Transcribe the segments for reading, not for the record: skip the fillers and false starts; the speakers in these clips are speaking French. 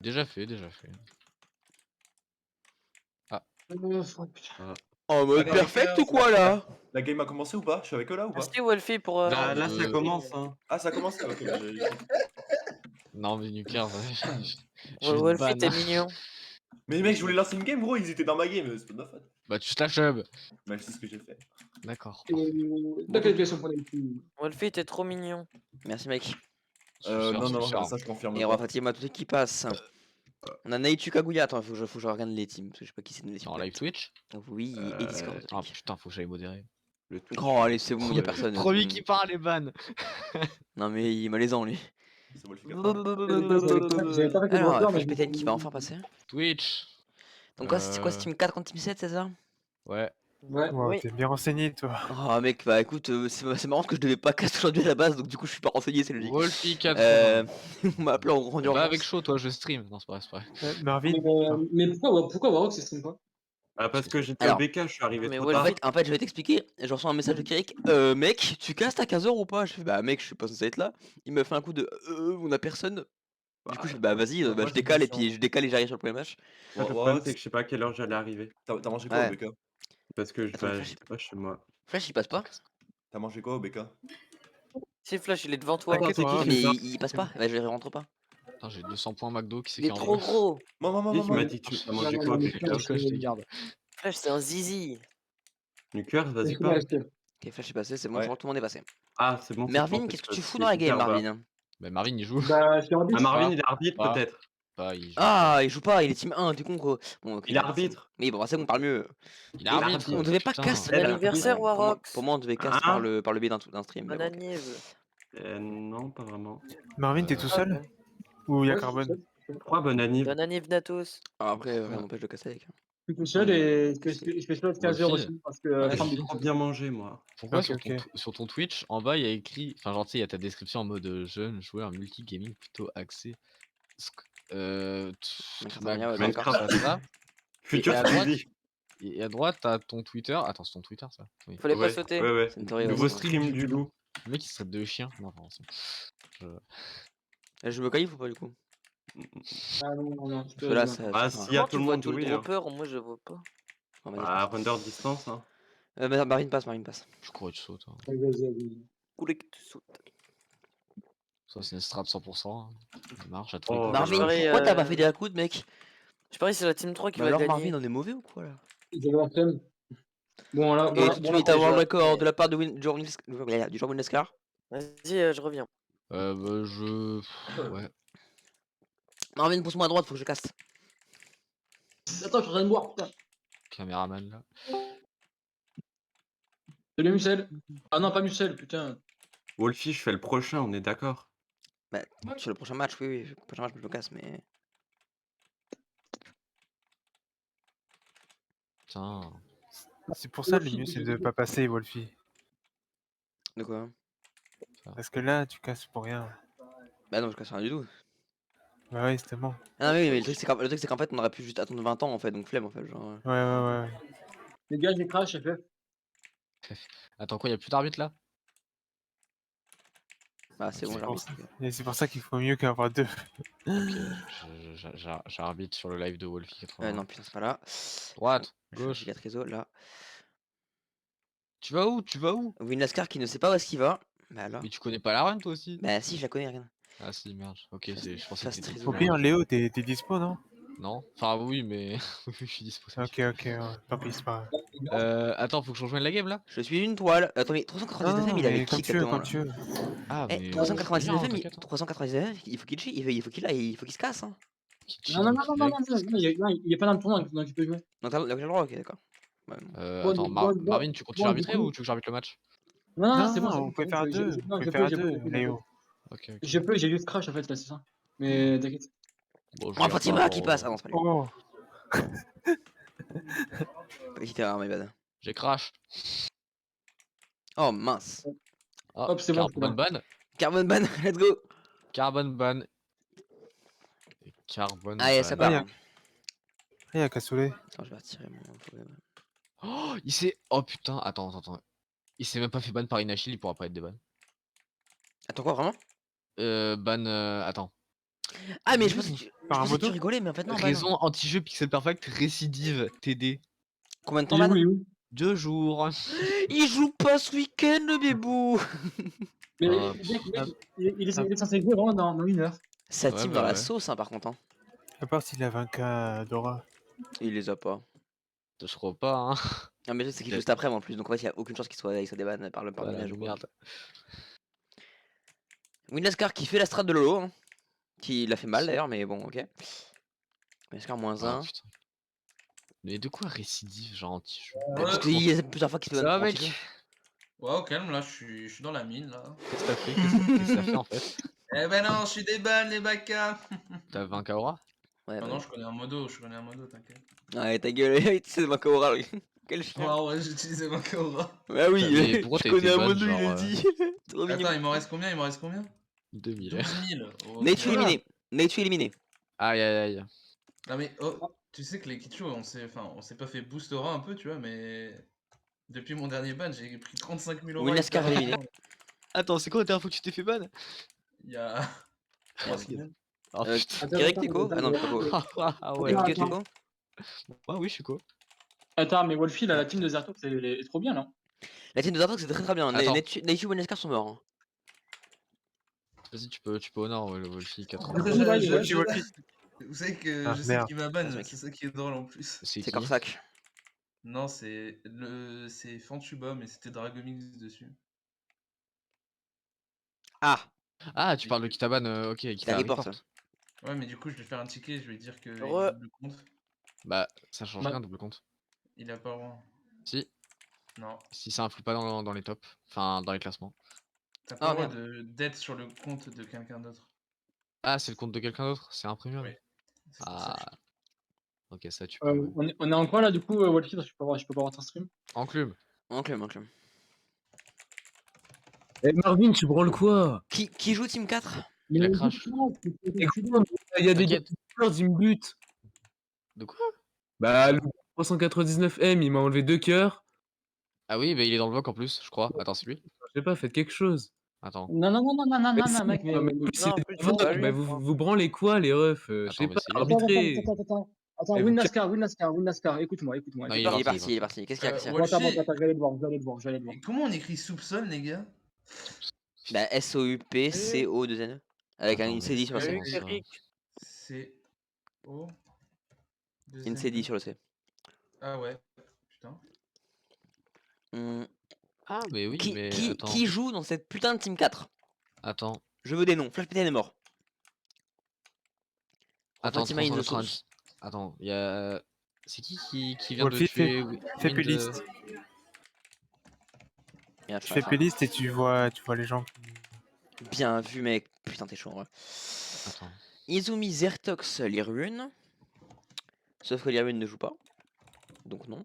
Déjà fait, déjà fait. Oh, putain. En mode perfect ou quoi là? La game a commencé ou pas? Je suis avec eux là ou pas? Merci Wolfie pour. Là, ça commence. Hein. Ah, ça a commencé? Ok, bah j'ai. Non, mais Nuker, je Ouais, vais te Wolfie, ban. t'es mignon. Mais mec, je voulais lancer une game, gros, ils étaient dans ma game, c'est pas de ma faute. Bah, tu slash hub. Bah, c'est ce que j'ai fait. D'accord. La qualification pour les filles. Wolfie, t'es trop mignon. Merci mec. Non, ça je confirme. Et on va fatiguer tout qui passe. On a Naitu Kaguya. Attends, faut que je regarde les teams. Parce que je sais pas qui c'est les teams. En live Twitch? Oui, et Discord. Ah putain, faut que j'aille modérer. Oh, allez, c'est bon, y'a personne. Premier qui parle est ban. Non, mais il est malaisant lui. C'est Wolfie J'avais pas fait que Alors, de mais FlashPTN qui va enfin passer. Twitch. Donc, quoi, c'est quoi, c'est Team 4 contre Team 7, c'est ça? Ouais. Ouais. Wow, Oui. t'es bien renseigné, toi. Oh, mec, bah écoute, c'est marrant parce que je devais pas casser aujourd'hui à la base, donc du coup, je suis pas renseigné, c'est logique. Wolfie 80. On m'a appelé en grande urgence. Va avec chaud, toi, je stream. Non, c'est pas vrai, c'est pas vrai. Marvin, Mais pourquoi Warrock, c'est stream pas? Ah, parce que j'étais Alors, au BK, je suis arrivé mais trop ouais, tard. En fait, je vais t'expliquer. Je reçois un message de Kirik. Mec, tu castes à 15h ou pas? Je fais, bah, mec, je suis pas censé être là. Il me fait un coup de, on a personne. Du coup, je fais, bah, vas-y, moi, je décale et puis je décale et j'arrive sur le premier match. Le problème, c'est que je sais pas à quelle heure j'allais arriver. T'as mangé quoi Ouais. au BK? Parce que Attends, Flash, j'étais pas chez moi. Flash, il passe pas? T'as mangé quoi au BK? Si Flash, il est devant toi. T'inquiète, c'est qui Warrock. Mais qui il passe pas. Bah, je rentre pas. Attends, j'ai 200 points McDo qui s'est Il est trop gros. Qui m'a dit que tu as mangé quoi au BK? Je te garde. Flash, c'est un zizi. Nuker, vas-y pas. Ok, Flash est passé, c'est bon, je crois que tout le monde est passé. Ah, c'est bon. Mervin, qu'est-ce que tu fous dans la game, Marvin? Bah, Marvin, il joue. Bah, je suis arbitre. Ah, Marvin, il est arbitre Ah. peut-être. Il joue. Ah, il joue pas, il est team 1, du coup, gros. Bon, ok, Il est arbitre. Oui, bon, c'est bon, on parle mieux. Il est arbitre. On devait pas putain. casser. Bon anniversaire, Warrox. Pour moi, on devait casser par le biais d'un stream. Bon mais bon. anniversaire. Non, pas vraiment. Marvin, t'es tout seul? Ou y'a Carbone? Pourquoi bonne anniv? Bon anniversaire, Natos. Ah, après, rien n'empêche de casser avec. Je suis tout seul et je fais ça à 15h aussi parce que. J'ai trop bien mangé, moi. Pourquoi Ok, sur ton Twitch, en bas, il y a écrit. Enfin, genre, tu sais, il y a ta description en mode jeune joueur multi-gaming plutôt axé. Minecraft, ça. Futur Et à droite, Squeezie. et à droite, t'as ton Twitter. Attends, c'est ton Twitter ça? Oui. Fallait pas Ouais, sauter. ouais. C'est une théorie. Nouveau ouais. stream du loup. Le mec il se traite de chien. Non, non, Je me qualifie ou pas du coup? Ah non. Parce que là, ça. Ah, ça- s'il y a Comment tout tu le vois monde, tout le oui. dropper, moi je vois pas. Oh, vas-y, Ah, render distance, hein. Marine passe. je crois que tu sautes. Hein. Vas-y. Coulé que tu sautes. Ça, c'est une strat 100%. Hein. Ça marche à tous les Oh, coups. Marvin, parie, pourquoi t'as pas fait des coups, mec? Je parie que c'est la team 3 qui Bah va alors, gagner. Marvin, on est mauvais ou quoi là? J'ai le flemme. Bon, là. Et tout de suite, avoir le record de la part du joueur Windescar. Vas-y, je reviens. Bah, ouais. Marvin, pousse-moi à droite, faut que je casse. Attends, je suis en train de boire, putain. Caméraman là. Salut, Michel. Ah non, pas Michel, putain. Wolfie, je fais le prochain, on est d'accord. Bah, sur le prochain match, oui. Le prochain match, je me casse, mais. Putain. C'est pour ça le mieux, c'est de pas passer, Wolfie. De quoi? Parce que là, tu casses pour rien. Bah non, je casse rien du tout. Bah ouais, justement. Ah oui, mais le truc, c'est qu'en fait, on aurait pu juste attendre 20 ans en fait, donc flemme en fait. Genre. Ouais. Les gars, j'ai crash, FF. Attends, quoi, y'a plus d'arbitre là? Bah, c'est bon, C'est j'arbitre. Et c'est pour ça qu'il faut mieux qu'avoir deux. Ok, j'arbitre sur le live de Wolfie 80. Non, putain, c'est pas là. Droite, Gauche. gauche. J'ai 4 réseaux là. Tu vas où? Winlascar qui ne sait pas où est-ce qu'il va. Bah là. Mais tu connais pas la run toi aussi? Bah si, je la connais, rien. Ah si, merde. Ok, je pensais que Fast t'étais... réseau. Au pire, Léo, t'es dispo, non? Non? Enfin oui, mais oui, je suis disposé. Ok, ouais. Tant pis, c'est pas grave. Attends, faut que je rejoigne la game là? Je suis une toile. Attends, mais 399 il avait qui exactement quand là? tu veux. Ah, Eh, mais... 399 t'inquiète, hein. 399 il faut qu'il cheat, il faut qu'il se casse. Hein. Non, il y a pas dans le tournoi, donc tu peux jouer. Donc t'as le droit, ok, d'accord. Ouais, bon. Attends, Marvin, tu continues à arbitrer ou tu veux que j'arbitre le match? Non, c'est bon. on peut faire deux. On peut faire deux, Léo. Ok. Je peux, j'ai juste crash en fait, là, c'est ça. Mais t'inquiète. Bon, je Oh, regarde Fatima pas, qui bon, passe. Ah non, c'est pas lui. Oh, Petite erreur, my bad. J'ai crash. Oh mince. Ah, Hop, c'est bon, Carbon ban. Carbon ban, let's go. Carbon ban. Et Carbon Allez, ban. ça part. Hein. il y a Cassoulet. Attends, je vais retirer mon. Oh, il s'est... Oh putain, attends. Il s'est même pas fait ban par Inachil, il pourra pas être déban. Attends, quoi, vraiment? Ban... Attends. Ah, mais je pense que tu, Par un je pensais que tu moto rigolais, mais en fait, non, bah non. Raison anti-jeu Pixel Perfect, récidive, TD. Combien de temps, Il est où, man? il est où 2 jours. Il joue pas ce week-end, le bébou. Mais Ah, mec, ah, il est censé jouer vraiment dans 1 heure. Sa Ouais, team bah dans la ouais. sauce, hein, par contre. Hein. À part s'il a 20K Dora. Il les a pas. Je crois pas, hein. Ah, mais c'est qu'il Il a- joue cet après en plus, donc en fait, il y a aucune chance qu'il soit déban par le Voilà, minage ou quoi. merde. Winascar qui fait la strat de Lolo, hein, qui l'a fait mal d'ailleurs, mais bon, ok. Winascar moins Ah, 1. putain. Mais de quoi récidive, genre anti-jeu? Parce qu'il y a plusieurs fois qu'il se Ça donne va, pour mec? anti-jeu. Ouais, au calme, là, je suis dans la mine, là. Qu'est-ce que t'as fait? Qu'est-ce que t'as fait en fait? Eh ben non, je suis des balles, les bacas. T'as 20 Kaora? Ouais, Non, bah, non, je connais un modo, t'inquiète. ouais, ta gueule, c'est de Makaora, lui. Quel chien. Waouh, ouais, j'ai utilisé ma Kaora. Bah oui, Mais pourquoi je t'as connais été un ban, modo, il genre, le dit. Trop mignon. Attends, il m'en reste combien 2000. 12 000. Oh, Naitu ok. éliminé. Naitu éliminé. Aïe aïe aïe. Non mais, oh, tu sais que les Kichu, on s'est pas fait boost aura un peu, tu vois, mais... Depuis mon dernier ban, j'ai pris 35 000 euros. Winascar éliminé. Attends, c'est quoi la dernière fois que tu t'es fait ban? Il y a 3 semaines. Oh putain. Eric, t'es co? Ah non, t'es pas co. Ah ouais. Eric, Attends, t'es co? Ah oui, je suis co. Attends, mais Wolfie, là, la team de Zertox, elle est trop bien, là. La team de Zartok, c'est très très bien. Attends. Naitu et Winascar sont morts. Hein. Vas-y, tu peux honor le Wolfie 80. Vous savez que Ah, je sais merde. qui m'a ban, Vas-y, mec. c'est ça qui est drôle en plus. C'est C'est qui? Corsac. Non, c'est Fantuba, mais c'était Dragomix dessus. Ah, Ah, tu parles de Kitaban, ok, la Kita report. report. Ouais, mais du coup, je vais faire un ticket, je vais dire que il Ouais. double compte. Bah, ça change Bah. rien, double compte. Il a pas le droit. Si, Non. si ça influe pas dans les tops, enfin dans les classements. T'as pas Ah, le droit merde. d'être sur le compte de quelqu'un d'autre. Ah, c'est le compte de quelqu'un d'autre? C'est un premium? Oui. C'est pour ça Ah. Ok, ça tu peux. ouais. On est en quoi, là, du coup, Wolfie, parce que je peux pas voir ton stream. Enclume. Enclume, enclume. Eh Marvin, tu branles quoi? Qui joue Team 4? Il a crash. Et quoi, il y a des gars T'inquiète. qui pleurent, ils me butent. De quoi? Bah, le 399M, il m'a enlevé 2 cœurs. Ah oui, bah il est dans le VOC en plus, je crois. Attends, c'est lui? Je sais pas, faites quelque chose. Attends. Non, Mais si, mec, non, mais mais- c'est en des plus, votes, c'est pas lui, bah, je vous, crois. vous branlez quoi, les refs? Je sais Attends, pas, mais c'est lui. arbitrez. Attends, Eh, vous Winascar, écoute-moi. Non, Il est parti, il est parti. Qu'est-ce qu'il y a? Qu'est-ce qu'il y a? Wolfie, Attends, je vais aller le voir, je vais aller le voir. et comment on écrit soupçonne, les gars? Bah, SOUPCO2N. Avec Attends, une mais CD sur le C. comment ça? Eric. C'est... Oh... Une CD sur le C. Ah ouais, putain. Ah, mais oui, mais attends. Qui joue dans cette putain de Team 4? Attends. Je veux des noms. Flash PTN est mort. Attends, Fatima in the 390. sauce. Attends, il y a. C'est qui vient de Wolfie, tuer fais Wind, playlist. Bien, Tu fais playlist et tu vois les gens. Bien vu, mec. Putain, t'es chaud, ouais. Attends. Izumi Zertox Lirune. Sauf que Lirune ne joue pas. Donc non.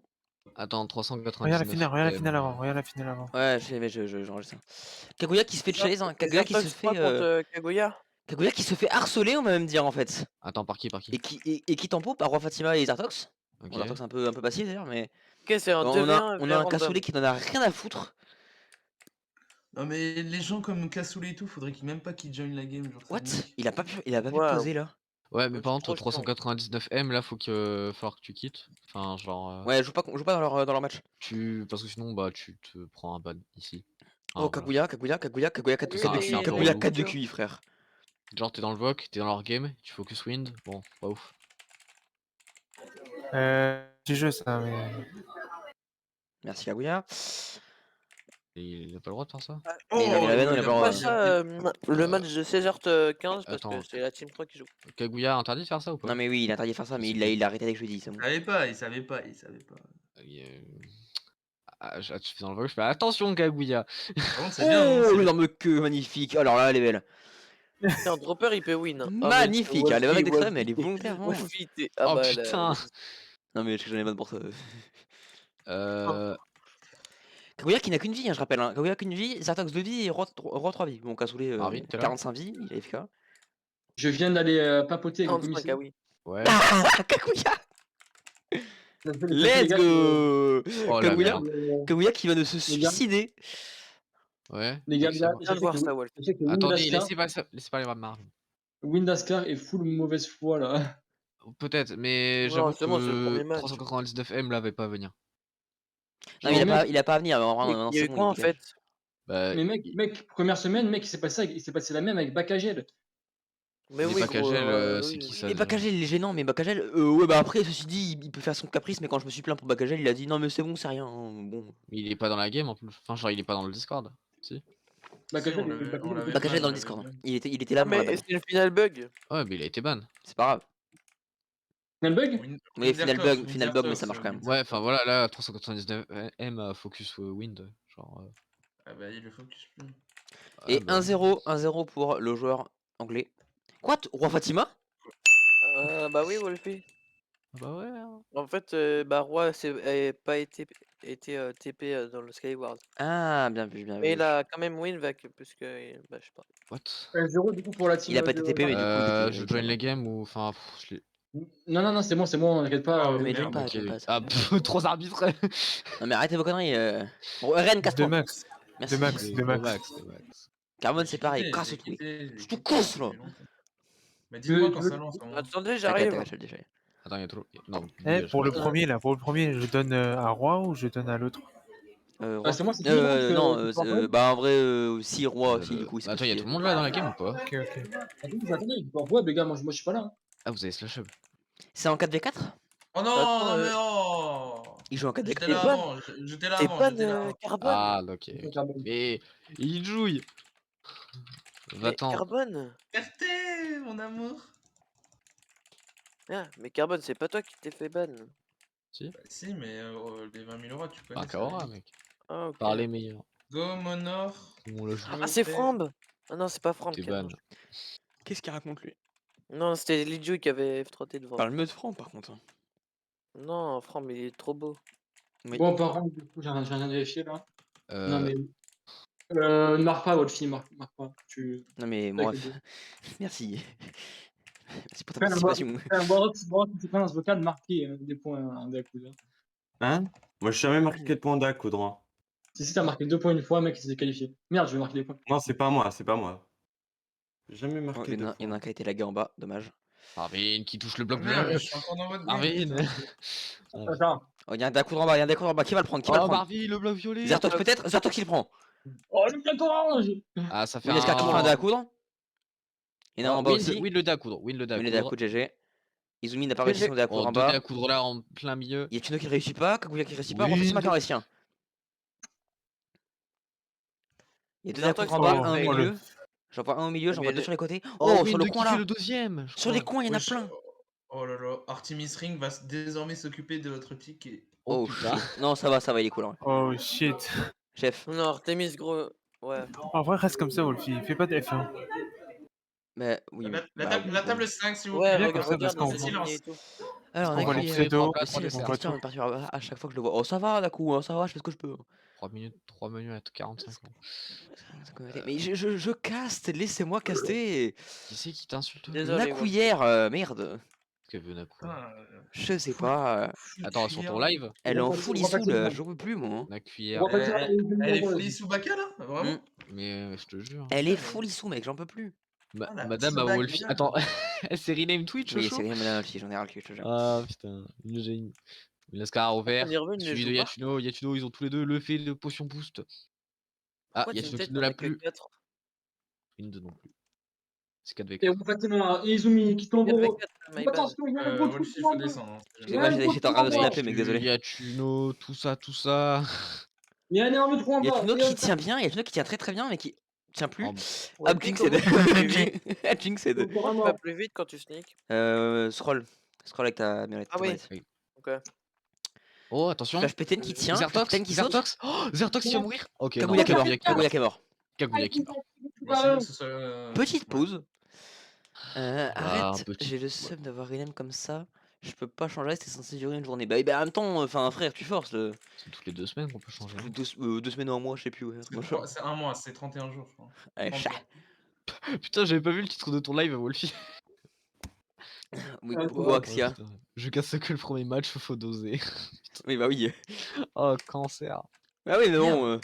Attends, 399. Regarde la finale avant. Ouais, je sais, mais j'enregistre ça. Kaguya qui se fait chase, hein. Kaguya qui se fait. contre Kaguya. Kaguya qui se fait harceler, on va même dire en fait. Attends, par qui? Et qui tempo par Roi Fatima et Zertox. Ok. Bon, Zertox un peu passif d'ailleurs, mais. Ok, c'est un on 2v1. a un cassoulet qui n'en a rien à foutre. Non mais les gens comme Cassoulet et tout, faudrait qu'ils même pas qu'ils joignent la game. Genre, What? c'est mec. Il a pas pu Wow. poser là. Ouais, mais par contre, trop chiant. 399M, là, faut falloir que tu quittes. Enfin, genre. Ouais, joue pas dans leur match. Parce que sinon, bah, tu te prends un ban ici. Oh, Enfin, Kaguya 4 de Ah, c'est un peu Kaguya relou. 4 de QI, frère. Genre, t'es dans le VOC, t'es dans leur game, tu focus wind. Bon, pas ouf. Petit jeu ça, mais. Merci Kaguya. Et il a pas le droit de faire ça? Mais il avait non, il a pas le droit. Pas ça, le match de 16h15 parce Attends. que c'est la Team 3 qui joue. Kaguya interdit de faire ça ou pas? Non mais oui, il a interdit de faire ça, mais il a arrêté dès que je lui ai dit, c'est bon. Il savait pas. Ah, je fais dans le VOC, je fais attention, Kaguya! Par contre, c'est bien. hein, Oh, c'est- l'énorme queue, magnifique. Alors là, elle est belle. Un dropper il peut win. Magnifique, elle est avec d'extrême, elle est volontaire. Vraiment. Oh putain! Non mais j'en ai pas pour ça. Kaguya qui n'a qu'une vie, hein, je rappelle. Hein. Kaguya qu'une vie, Zertox 2 vies et Roi 3 vies. Bon, Cassoulet, Marvin, t'es là 45 vies, il est FK. Je viens d'aller papoter avec le 45, commissaire. ah oui. Ouais. Ah, Kaguya! Let's go! Oh la Kaguya, merde. Kaguya qui va de se Les gars. suicider. Ouais. Les gars, excellent. Je viens de voir ça, Wolf. je sais que Attendez, Winascar- laissez pas les Marvin. Windaskar est full mauvaise foi là. Peut-être, mais Non, j'avoue c'est bon, c'est le que premier match. 399M là va pas venir. Non, Genre, mec, il a pas à venir. En vrai, Mais non, il y a c'est eu bon, quoi il en dégage. fait? Bah, mais mec, première semaine, mec, il s'est passé la même avec Bakagel. Mais les oui, Bakagel, gros, c'est oui. qui ça Et déjà? Bakagel, il est gênant, mais Bakagel, ouais, bah après, ceci dit, il peut faire son caprice, mais quand je me suis plaint pour Bakagel, il a dit non, mais c'est bon, c'est rien. Hein, bon. Mais il est pas dans la game en plus. Enfin, genre, il est pas dans le Discord. Si. Si, Bakagel, on l'avait Bakagel ban, dans on le l'avait Discord. ban. Il était Ah là pour la mais ban. c'est le final bug. Ouais, mais il a été ban. C'est pas grave. Un bug? Oui, final bug, mais Wintertox, ça marche quand même. Ouais, enfin voilà, là, 399M a focus Wind. Genre. Ah bah il le focus plus. Et bah, 1-0 pour le joueur anglais. Quoi, Roi Fatima? Bah oui, Wolfie. bah ouais. Hein. En fait, bah Roi a pas été TP dans le Skyward. Ah, bien vu, bien Mais vu. il a quand même win back parce que bah je sais pas. What? 1-0 du coup pour la team. Il a pas été TP, mais du coup, il était. Je join les games ou. Enfin, je l'ai. Non, c'est bon, t'inquiète pas. Ah, mais merde, join pas, Ok. join pas. Ah, trop arbitre. Non, mais arrêtez vos conneries. Bon, Ren, casse-toi. De max. Merci. De max, de max. Carbone, c'est pareil. J'ai Casse-toi. quitté, Je te casse, là. Mais dites-moi Tu quand veux- ça lance. comment. Attendez, T'inquiète, j'arrive. t'inquiète, je le dis, j'arrive. Attends, il y a trop. Non. Eh, pour le pas. premier, là, pour le premier, je donne à Roi ou je donne à l'autre? Roi. c'est moi, c'est qui, donc, Non, c'est pas bah en vrai, si, Roi, si, du coup. il se Attends, il y a fait tout le monde là dans la game ou pas? Ok, ok. Attendez, ouais, les gars, moi je suis pas là. Hein. Ah, vous avez slash up. C'est en 4v4? Oh non, Attends, non mais oh. Il joue en 4v4. J'étais T'es là ban. avant, j'étais là T'es avant, ban j'étais là avant. Carbone. Ah, ok. Carbone. Mais il jouille. Mais Va-t'en. Carbone. RT, mon amour. Ah, mais Carbone, c'est pas toi qui t'es fait ban. Bah, si, mais les 20 000 euros, tu connais. Ah, ça Kaora, arrive. mec. Ah ok. Par les meilleurs. Go Monor. On le joue. Ah c'est Frambe. Ah non, c'est pas Frambe T'es qui a ban. ban. Qu'est-ce qu'il raconte, lui? Non, c'était Lidju qui avait F3T devant. Parle mieux de franc, par contre. Non, Frambe, il est trop beau. Oui. Bon, par contre, du coup, j'ai rien de vérifier là. Non, Euh, mais. Ne marque pas, Wolfie, marque pas. Non, mais Avec moi, les deux. merci. Merci pour ta Fais un participation. Baroque, tu prends dans ce vocal, marquer des points en découdre. Hein? Moi, j'ai jamais marqué quel point d'A, droit. Si t'as marqué 2 points une fois, mec, il s'est qualifié. Merde, je vais marquer des points. Non, c'est pas moi, c'est pas moi. J'ai jamais Oh, marqué il y en deux a il y en a fois. un qui a été lagué en bas, dommage. Marvin qui touche le Ah, bloc merde, bleu. je suis encore dans votre game. Marvin. putain. Attends. Oh, il y a un Dakoudre en bas, il y a un Dakoudre en bas. Qui va le prendre? Qui va le Oh, prendre? Marvin, le bloc violet. Zertox peut-être? Zertox il le prend. Oh, le gâteau orange. Ah, ça fait Windaskar qui prend un Dakoudre. Il y en a un en bas aussi. Win le Dacoudre. Win le Mais Dacoudre. les Dakoudre, GG. Izumi n'a pas réussi GG. son Dakoudre Oh, en deux bas. Dacoudre là en plein milieu. Il y a Tuno qui ne réussit pas, Kaguya qui ne réussit pas, Oui. Rofasima qui en réussit un. Il y a deux Zertox, Dakoudre en bas, oh, un au oh, milieu. J'en vois un au milieu, j'en Mais vois deux le- sur les côtés. Oh, Oh, sur le Wind coin qui fait là. le deuxième. je Sur les crois. coins, il y en a Wesh, plein. Oh là là, Artemis Ring va désormais s'occuper de votre pick et. Oh, putain. shit. Non, ça va, il est cool. Hein. Oh shit. Chef. Non, Artemis, gros. Ouais. En vrai, reste comme ça, Wolfie. Fais pas de F1. Mais oui. La table 5, s'il vous Ouais, plaît. bien comme regarde, ça, parce regarde, qu'on- il est silence. fini et tout. Alors, On voit les a pseudos, aussi le on voit Sébastien tout. me perturbe à chaque fois que je le vois. Oh, ça va, Dakou, hein, ça va, je fais ce que je peux. 3 minutes à 45 ans. Mais je caste, laissez-moi caster. Qui c'est qui t'insulte? Désolé. La cuillère, merde. Que veut Naku? Putain, Je sais pas. Attends, sur ton live? Elle est en On va full pas issoule, dire. j'en peux plus, moi. hein. La cuillère. On va pas dire Elle est full Isubaka là? Vraiment? Hmm. Mais je te jure. Elle est full issou, mec, j'en peux plus. Ah, la Madame petite a Wolfie. bague. Attends, c'est rename Twitch, Oui, chaud? c'est rien, madame, j'en ai ras le cul, je te jure. Ah putain, une génie. Lascar a ouvert. Nerveux, il ne Suivi de joue pas. Yatuno. Yatuno, ils ont tous les deux le fait de potion boost. Ah, Pourquoi Yatuno Tinted, qui ne t'en l'a as que plus. 4? Une de non plus. C'est 4 Et v4. on fait un Izumi qui tombe. 4v4, my bad. Attention, il y a un gros Wolfie, il faut descendre. hein. Je sais pas, j'étais en train de snapper, mec, désolé. Yatuno, tout ça. Il y a un énorme trou en Il y bas. a Tuno qui tient bien, il y a Tuno qui tient très très bien, mais qui tient plus. Oh, Ah, Ouais, Jinxed. comment tu vas plus vite Jinxed. Comment tu vas plus vite quand tu sneak? Scroll. Scroll avec ta mérite. Ah oui. Ok. Oh, attention. Flash Péten qui tient. Zertox, Péten qui saute. Zertox. Oh, Zertox qui va mourir. Ok, non, Kaguya qui est mort. Kaguya qui est mort. Kaguya qui meurt. Bon, c'est bien que ce soit, Petite ouais. pause. Arrête, petit- j'ai le seum d'avoir Rinem comme ça. Je peux pas changer, c'était censé durer une journée. Bah, en même temps, enfin frère, tu forces. C'est toutes les 2 semaines qu'on peut changer. hein. 2 semaines ou un mois, je sais plus. Ouais. C'est un mois, c'est 31 jours, je crois. Allez, 30 chat. jours. Putain, j'avais pas vu le titre de ton live, Wolfie. Oui, Ah, coucou Axia. putain. Je casse que le premier match, faut doser. Oui, bah oui. Oh, cancer. Bah oui, mais bon.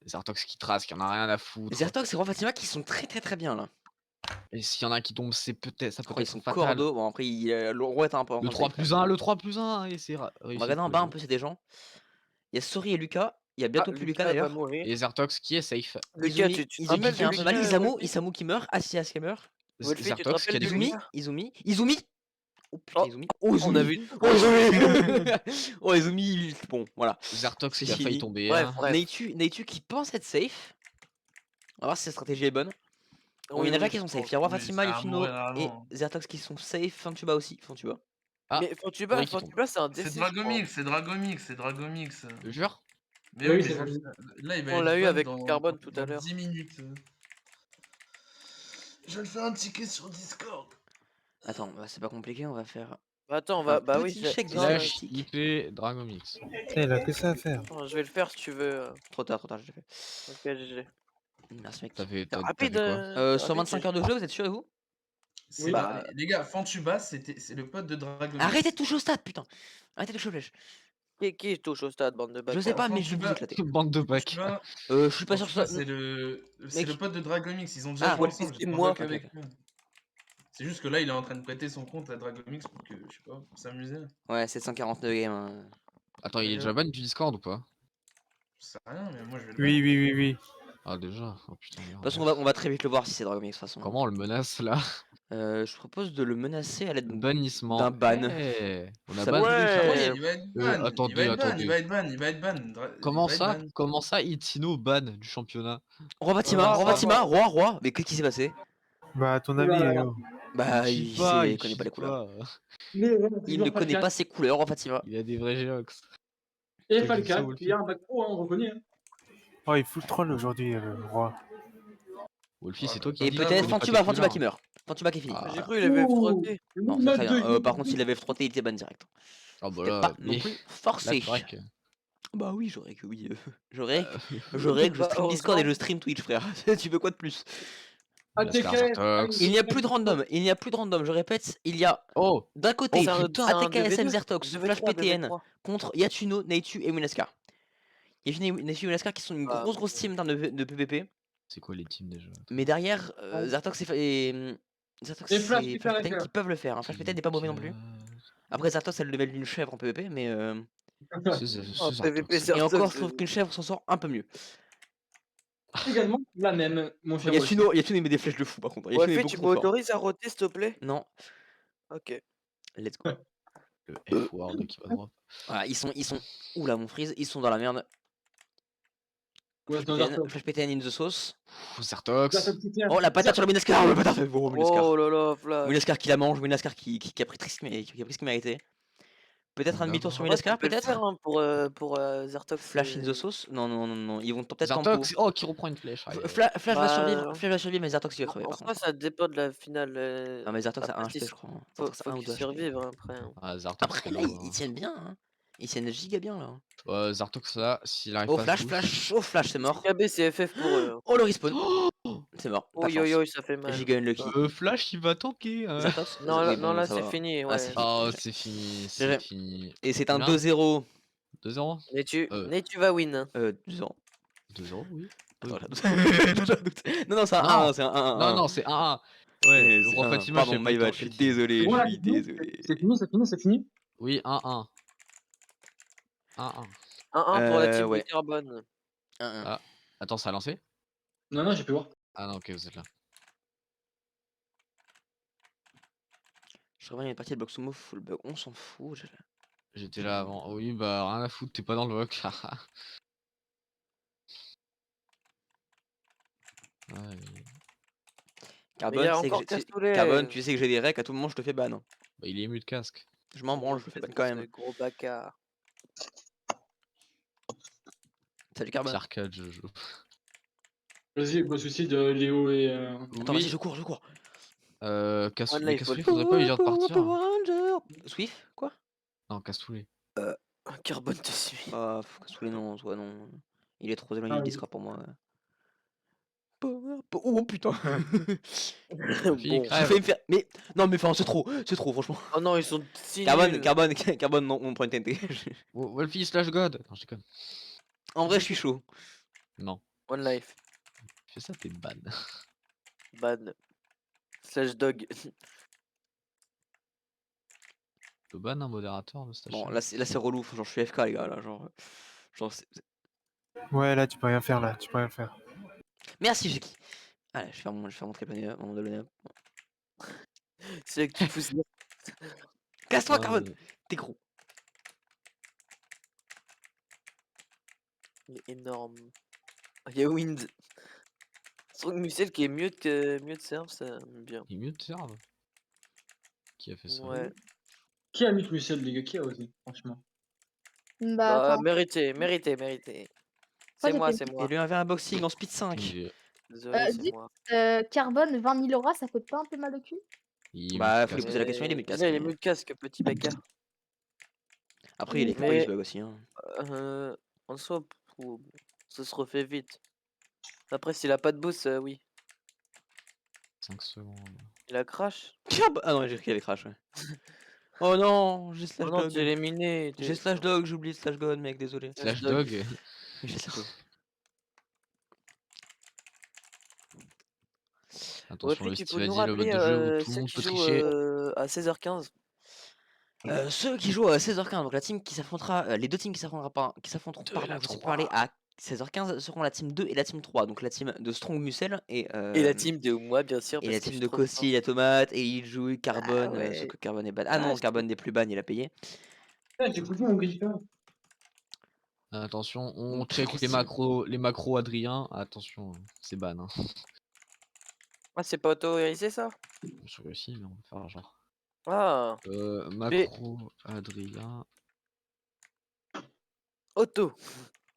Zertox qui trace, qui en a rien à foutre. Zertox et Roi Fatima qui sont très très très bien là. Et s'il y en a un qui tombe, c'est peut-être, ça peut Ils être sont fatal. cordeaux. Bon, après, le roi est un peu en Le train de 3 fail, plus 1, le 3 plus 1, et c'est On va réussi regarder en pour bas les un peu, c'est des gens. Il y a Sori et Lucas. Il y a Ah, bientôt plus Lucas Lucas va d'ailleurs. mourir. Et Zertox qui est safe. Lucas, Izumi, tu te Izumi rappelles qui est un de peu mal. Lucas, Isamu, Wolfie? Isamu qui meurt. Asias qui meurt. Wolfie, tu te Zertox qui a rappelles de des Izumi, Lucas? Izumi. Oh putain, Oh, Izumi. on a vu. Oh Izumi. Oh Izumi. Bon, voilà. Zertox C'est qui a failli fini. tomber. Bref, Hein. bref. Neitu qui pense être safe. On va voir si sa stratégie est bonne. Bon, il y en a Oui, déjà oui, qui je sont safe. pense. Il y a Roi Oui, Fatima, ça va Yukino mourir et avant. Zertox qui sont safe. Fantuba aussi. Fantuba. Ah, Mais Fantuba, Ori qui tombe. Fantuba, c'est un C'est DC, je crois. Dragomix, c'est Dragomix, c'est Dragomix. Je jure. Mais Oui, oui, c'est mais vrai. là, il va On être l'a eu ban avec dans, Carbone tout à dans l'heure. 10 minutes. Je vais le faire un ticket sur Discord. Attends, bah, c'est pas compliqué. On va faire Attends, on un va. Bah oui, petit chèque de non, Slash statistique. IP Dragomix. Putain, il a que ça à faire. attends, je vais le faire si tu veux. Trop tard, je l'ai fait. Ok, GG. Merci mec. T'as fait T'es quoi? rapide, Sur rapide, 25 heures de jeu, vous êtes sûr et vous? C'est Bah, les gars, Fantuba, c'est le pote de Dragomix. Arrêtez de toucher au stade, putain. Arrêtez de toucher aux flèches. qui touche au stade, bande de Je bâtards? sais pas, mais je vais vous Fantuba, éclater. Bande de bacs. Fantuba, Je suis pas sûr que Fantuba, ça. c'est le Mec. pote de Dragomix. Ils ont déjà Ah, joué ensemble. c'est J'ai moi. convaincu avec eux. C'est juste que là, il est en train de prêter son compte à Dragomix pour que, je sais pas, pour s'amuser. Ouais, 749 games. Hein. Attends, il est déjà ban du Discord ou pas? Je sais rien, mais moi je vais le Oui, ban. oui, oui, oui. Ah déjà. Oh putain. De Merde. toute façon, on va très vite le voir si c'est Dragomix de toute façon. Comment on le menace là? Je propose de le menacer à l'aide Bannissement. d'un ban. Eh, on a Ça ban. peut Ouais. Il va être ban. attendez, il va être ban, attendez. il va être ban, il va être ban. Comment Il va être ça? ban. Comment ça Itino ban du championnat? Roi Fatima, roi. Mais qu'est-ce qui s'est passé? Bah, à ton Oula avis, là là. alors. Bah, chie pas, il connaît pas les chie couleurs. pas. Mais voilà, Il toujours ne connaît Falcat. pas ses couleurs, Roi Fatima. Il a des vrais géox. Et Toi qui dis ça, Falcat, Wolfie. il y a un bac pro, hein, on reconnaît. Hein. Oh, il fout le troll aujourd'hui, le roi. Wolfie, c'est toi qui Et dis peut-être qu'on est pas tes Fantuba couleurs. qui meurt. Fantuba qui est fini. Ah. J'ai cru il avait Ouh, frotté. Non, une c'est note très de bien. Par Guy. contre, s'il avait frotté, il était ban direct. Ah bah C'était là, pas non mais- plus là, forcé. c'est vrai que. Bah oui, j'aurais que oui. Je Bah, stream Discord et je heureusement. stream Twitch, frère. Tu veux quoi de plus? ATK, Zertox. Il n'y a plus de random. Il n'y a plus de random. Je répète, il y a Oh! d'un côté C'est un ATKSM 2v2, Zertox, 2v3, Flash PTN 2v3. contre Yatuno, Neitu et Munescar. Yatuno et Munescar qui sont une Ah, grosse team en termes de PvP. C'est quoi les teams déjà? Mais derrière, Ouais. Zertox et Zertox Et Flash et PTN, PTN qui peuvent le faire. Hein. Flash PTN n'est pas mauvais non plus. Après, Zertox a le level d'une chèvre en PvP, mais. Oh, PVP, Et Zertox, encore, je trouve qu'une chèvre s'en sort un peu mieux. également la même, mon cher Wolfie. Yatuno, il met des flèches de fou par contre. Yatuno est Wolfie, beaucoup tu trop fort. m'autorises à roter, s'il te plaît? Non, Ok. let's go. Le F-word qui va drop. Voilà, ils sont. Oula, mon freeze, ils sont dans la merde. Ouais, dans PTN, Zertox. Flash PTN in the sauce. Zertox. Zertox PTN. Oh, la patate sur le Munescar, le patate. Oh, Munescar. Oh là là, Flash. Munescar qui la mange, Munescar qui a pris ce qu'il méritait. Peut-être un demi-tour sur En vrai, Munescar, tu peux le peut-être. faire, hein, pour Zertox. Flash in the sauce. Non, ils vont peut-être tempo. Zertox. Oh, qui reprend une flèche. Aïe, aïe. Flash va Bah, survivre, mais Zertox il va crever En par soi, contre. ça dépend de la finale. Non mais Zertox a après, 1 HP si- je crois. Faut Zertox a 1 ou qu'il 2 HP. survive hein, après. Hein. Ah, Zertox. Après là, c'est ils tiennent bien. Hein. Ils tiennent giga bien là. Zertox là, s'il arrive Oh pas à se bouger- flash, c'est mort. KB, c'est FF pour eux. Hein. Oh le respawn. C'est mort. Pas Oh de yo chance. yo, ça fait mal. Giga unlucky. Flash, il va tanker. hein. Zertox Non, Oui, là, bon, non, là ça c'est va. fini. Ah, Ouais. c'est Oh, c'est fini. C'est Déjà. fini. Et c'est un Combien 2-0. 2-0? Mais tu vas win. 2 ans. 2-0, oui. Attends, Oui. j'ai un doute. Non, c'est un Non. 1, c'est un 1. Non, non, c'est 1-1. Ouais, c'est Roi un- Fatima, pardon, j'ai pas my été bad, je suis en fait. désolé, Bon, là, je suis désolé. c'est fini. Oui, 1-1. 1-1. 1-1 pour la team ouais. de Carbone. 1-1. Ah. Attends, ça a lancé? Non, non, j'ai pu voir. Ah non, ok, vous êtes là. Je reviens une partie de bloc sumo full bug, on s'en fout. J'étais là avant. Oui, bah rien à foutre, t'es pas dans le bloc. Ouais, Mais il y a Carbone, encore Cassoulet. Carbone, tu sais que j'ai des recs, à tout moment je te fais ban. Hein. bah, il est ému de casque. Je m'en branle, je le fais ban quand même. Ce gros bâcard. Salut Carbone. C'est arcade, je joue. Vas-y, pas de soucis de Léo et. Attends, vas-y, je cours. Cassoulet, One life, Cassoulet, Wolf. faudrait pas lui dire de partir. Swift, quoi? Non, Cassoulet. Carbone te suit. Ah, Cassoulet, non, toi non. Il est trop éloigné Ah, du oui. Discord pour moi. Oh putain! Bon. J'ai failli me faire. Mais non, mais enfin, c'est trop, franchement. Oh non, ils sont si nuls. Carbone, non, on prend une TNT. Wolfie slash God. Non, je déconne. En vrai, je suis chaud. Non. One life. Fais ça, t'es ban. Ban. Slash dog. Le ban un modérateur de station. Bon, là c'est relou, genre je suis FK les gars, là, genre Ouais, là, tu peux rien faire, là. Tu peux rien faire. Merci Jeki. Allez, je vais faire mon triple à un moment donné. C'est là que tu pousses. Casse-toi, Ah, Carbone. T'es gros. Il est énorme. Il y a Wind. Strong Musel qui est mieux de serve, ça aime bien. Il est mieux de serve. Qui a fait ça? Ouais. Qui a mis Musel, les gars? Qui a osé, franchement? Bah, Bah, enfin, mérité. C'est moi, j'étais- c'est Il moi. lui avait un boxing en speed 5. Il, Désolé, c'est dis- moi. Carbone, 20 000 euros, ça fait pas un peu mal au cul? il Bah, met faut le lui poser la question, il est mis le casque. Déjà, il est mais- mis le casque, petit bacard. Après, il est Mais- il bug aussi. Hein. En soi, ça se refait vite. Après, s'il a pas de boost, oui. 5 secondes. Il a crash. Ah non, j'ai cru qu'il avait crash, ouais. Oh non, j'ai slash Oh non, dog. t'es éliminé. J'ai slash dog, j'ai oublié slash god, mec, désolé. Slash dog. J'ai slash dog. Attention, Ouais, le tu peux Steve a nous dit le mode rappeler de jeu où tout le ceux monde qui peut jouent tricher. à 16h15. Ceux qui jouent à 16h15, donc la team qui s'affrontera, les deux teams qui s'affronteront, Deux et la je sais 3. parler à 16h15 seront la team 2 et la team 3, donc la team de Strong Musel Et la team de moi, bien sûr. et parce la que team je de suis trop Kossi, la tomate, et il joue Carbone, ouais. sauf que Carbone est ban. Ah non, je Carbone n'est plus ban, il a payé. J'ai foutu mon grippin. Attention, on Mon check plus les gros macros Adrien. Attention, c'est ban. Hein. Ah, c'est pas autorisé ça? Sur le site, mais on va faire genre. Ah, Macro Adrien. auto.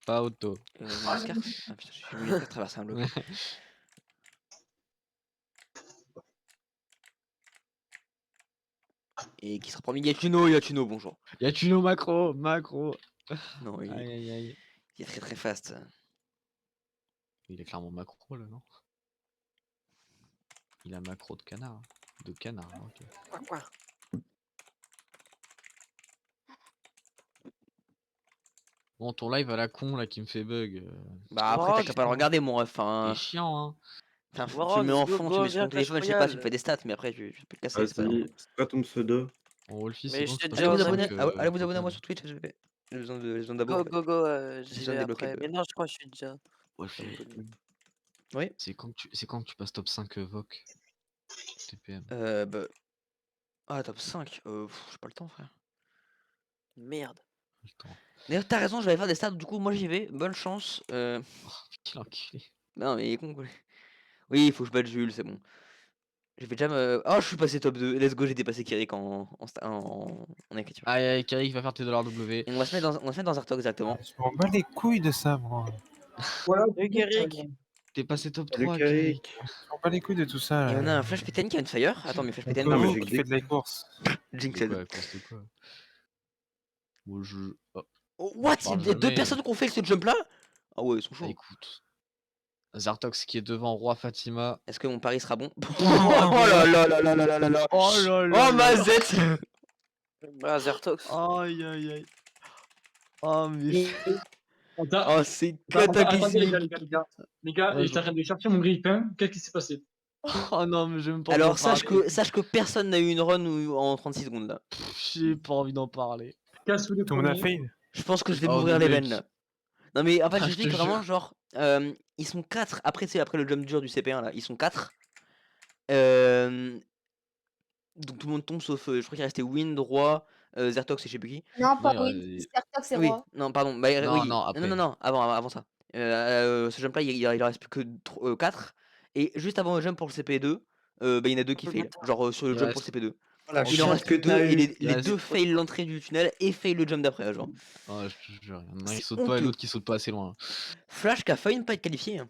Pas auto. Oscar Ah putain, j'ai voulu faire traverser un bloc. Et qui sera promis Yatuno, bonjour. Y'a Tuno macro. Non, Aïe aïe aïe. il est très très fast. Il est clairement macro là, non? Il a macro de canard. De canard, ok. Quoi? Bon, ton live à la con là qui me fait bug. Bah après, Oh, t'as qu'à pas le regarder, mon ref. C'est Hein. chiant, hein. Enfin, tu Warren, le mets en go, fond, go, tu mets sur viens, ton téléphone, je Clash sais pas, tu Royale. me fais des stats, mais après, je peux te casser. c'est pas grave. Vas-y, c'est quoi ton pseudo? En Wolfie, Mais c'est je bon, t'ai c'est déjà pas Allez vous ça, abonner, donc, allez vous abonner à moi sur Twitch, j'ai besoin d'abos. Go, J'ai j'y besoin de vais débloquer après. le- Mais non, je crois que je suis déjà. Wolfie, Oui. c'est quand que tu passes top 5 VOC TPM. Bah... Ah, top 5 j'ai pas le temps, frère. Merde. Attends. D'ailleurs, t'as raison, je vais aller faire des stats, du coup, moi j'y vais, bonne chance. Oh, quel enculé. Non, mais il est con, quoi. Oui, il faut que je batte Jules, c'est bon. Je vais déjà me... Oh, je suis passé top 2, let's go, j'ai dépassé Kirik en écriture. Aïe aïe, Karik va faire tes $W. Et on va se mettre dans Artok directement. Je m'en bats les couilles de ça, moi. Voilà. Salut, Guéric. T'es passé top Salut, 3, Karik. Karik. Je m'en bats les couilles de tout ça. Et on a là. un Flash PTN qui a une fire. Attends, mais Flash PTN, Encore mais vous j'ai qui faites de la course. Jinxed. Quoi, c'est quoi? Bon, je. Oh, Oh, what? parle Il y a deux jamais. personnes qui ont fait ce jump là? Ah ouais, ils sont bah, chauds. écoute. Zartox qui est devant Roi Fatima. Est-ce que mon pari sera bon? Oh là là là là là là là là. Oh là là. Oh ma zette. Ah, Zertox. Aïe aïe aïe. Oh mais. On t'a- Oh, c'est Attendez, les cataclysmique. gars. Les gars, Ouais, j'étais en train de chercher mon grippin. Qu'est-ce qui s'est passé? Oh non, mais j'aime pas. Alors sache que personne n'a eu une run en 36 secondes là. J'ai pas envie d'en parler. Casse-vous les Tout le monde a premiers. fail. Je pense que je vais Oh, m'ouvrir les mec. veines là. Non mais en fait Ah, je je dis te que vraiment jure. genre ils sont 4 après c'est après le jump dur du CP1 là, ils sont 4. Donc tout le monde tombe sauf je crois qu'il restait Wind, Roi, Zertox et je sais plus qui. Non, pas Non, oui. Certox, c'est Oui, roi. non pardon, bah Non, oui. non, après. Non, avant ça. Ce jump là il en reste plus que 4 et juste avant le jump pour le CP2, bah il y en a 2 qui peu fail. Genre sur le Il jump reste- pour le CP2. La Il en chance reste que que 2 t'as et eu. les Vas-y. 2 fail l'entrée du tunnel et fail le jump d'après genre. Oh, je te jure. Il y en a un C'est qui saute pas et honteux. l'autre qui saute pas assez loin. Flash qui a failli ne pas être qualifié. Hein.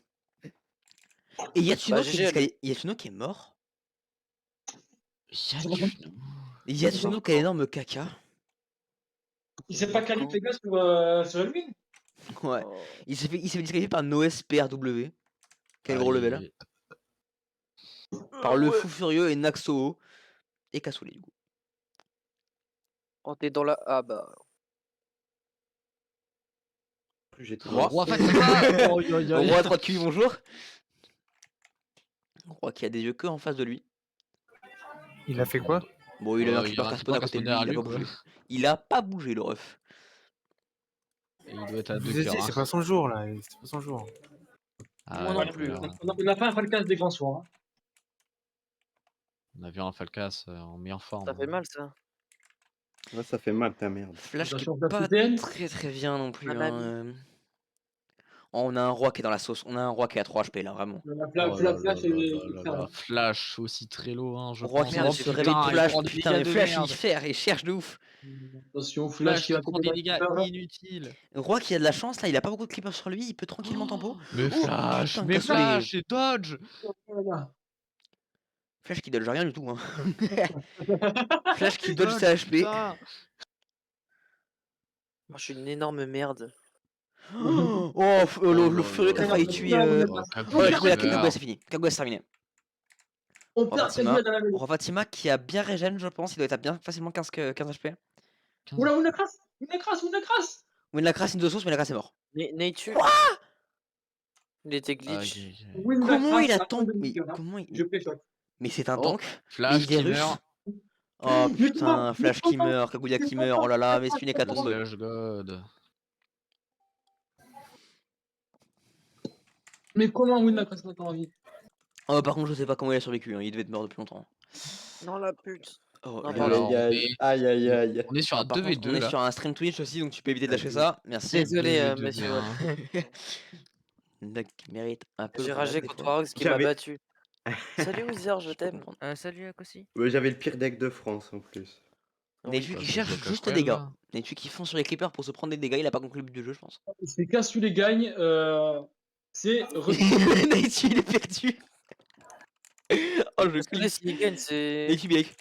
Et Yatsuno, Bah, qui GG, est Yatsuno qui est mort. Yatuno. Et Yatsuno qui a énorme caca. Il s'est pas qualifié, les gars, sur Elwin. Ouais. Oh. Il s'est fait disqualifier par Noes PRW. Quel gros level. Aïe. Par le fou furieux et Naxo. Et Cassoulet du coup. Oh, t'es dans la. Ah bah. J'ai tout Roi. Roi Fatima. Aïe, aïe, aïe. Roi 3 de QI, bonjour. Roi qui a des yeux que en face de lui. Il a fait quoi? Bon, il a eu un Il y creeper a un casse-spawn à creeper côté de lui, derrière il a lui, pas quoi. bougé. Il a pas bougé, le ref. Et il doit être à Je 2 vous ai dit, cœurs. c'est Hein. pas son jour là. C'est pas son jour. Ah, Moi ouais, non bah plus. là, On a pas un Falcas des grands soirs. Hein. on a vu un Falcas en meilleure forme. Ça fait mal ça. Là, ça fait mal, ta merde. Flash qui Attention, est Flash pas TPN. très bien non plus. Un Hein. On a un roi qui est dans la sauce. On a un roi qui est à 3 HP là, vraiment. Oh là là Flash là et là là là. Flash aussi très low, hein, je Roi pense. qui Merde, monte j'ai se fait réveille Putain, il Flash. prend des Putain, dégâts mais de Flash merde. il fait, il cherche de ouf. Attention, Flash qui va prend des couper dégâts Creeper. inutiles. Roi qui a de la chance là, il a pas beaucoup de creepers sur lui, il peut tranquillement tempo. Mais Oh, Flash, putain, mais casse-les. Flash, c'est dodge. Flash qui dodge rien du tout. Hein. Flash qui dodge sa HP. Putain. Moi, je suis une énorme merde. Oh, Oh le là furieux qui a là failli là tuer. là. Oh, Oh, Kagura, Kagura, qui meurt. Kagura c'est fini. Kagura c'est terminé. On Roi perd Fatima. Kagura dans la mêlée. Roi Fatima qui a bien régène, je pense. Il doit être à bien facilement 15 HP. Oula, Wunda crasse. Win la crasse, une de sauce, mais la crasse est mort. Nature. Il était glitch. Comment il a tank mais comment il... Je play shot. Mais c'est un Oh, tank. Flash il est qui russe. meurt. Oh putain, Flash qui meurt, Kaguya qui meurt, oh là là, mais c'est une hécatombe. Flash God. Mais comment Wunda crasse encore en vie? Oh, par contre, je sais pas comment il a survécu, hein. Il devait être mort depuis longtemps. Non, la pute. Oh, Non, il est pardon. mort. Aïe, aïe, aïe. On est sur un Par contre, 2v2 on est là. sur un stream Twitch aussi, donc tu peux éviter de lâcher ça. Merci. Désolé, 2v2, monsieur. bien. Mec qui mérite un peu. J'ai de ragé des contre fois. Rox qui m'a J'avais- battu. Salut Wizard, je t'aime. comprends. Salut Akossi. Ouais, j'avais le pire deck de France en plus. Nettu Bah, qui c'est cherche bloquage juste quand des même, dégâts. là. Nettu qui fond sur les creepers pour se prendre des dégâts, il a pas compris le but du jeu, je pense. C'est Cassu les gagne. C'est. Nettu il est perdu. Oh, je Cassoulet, s'il gagne, c'est. Nettu break.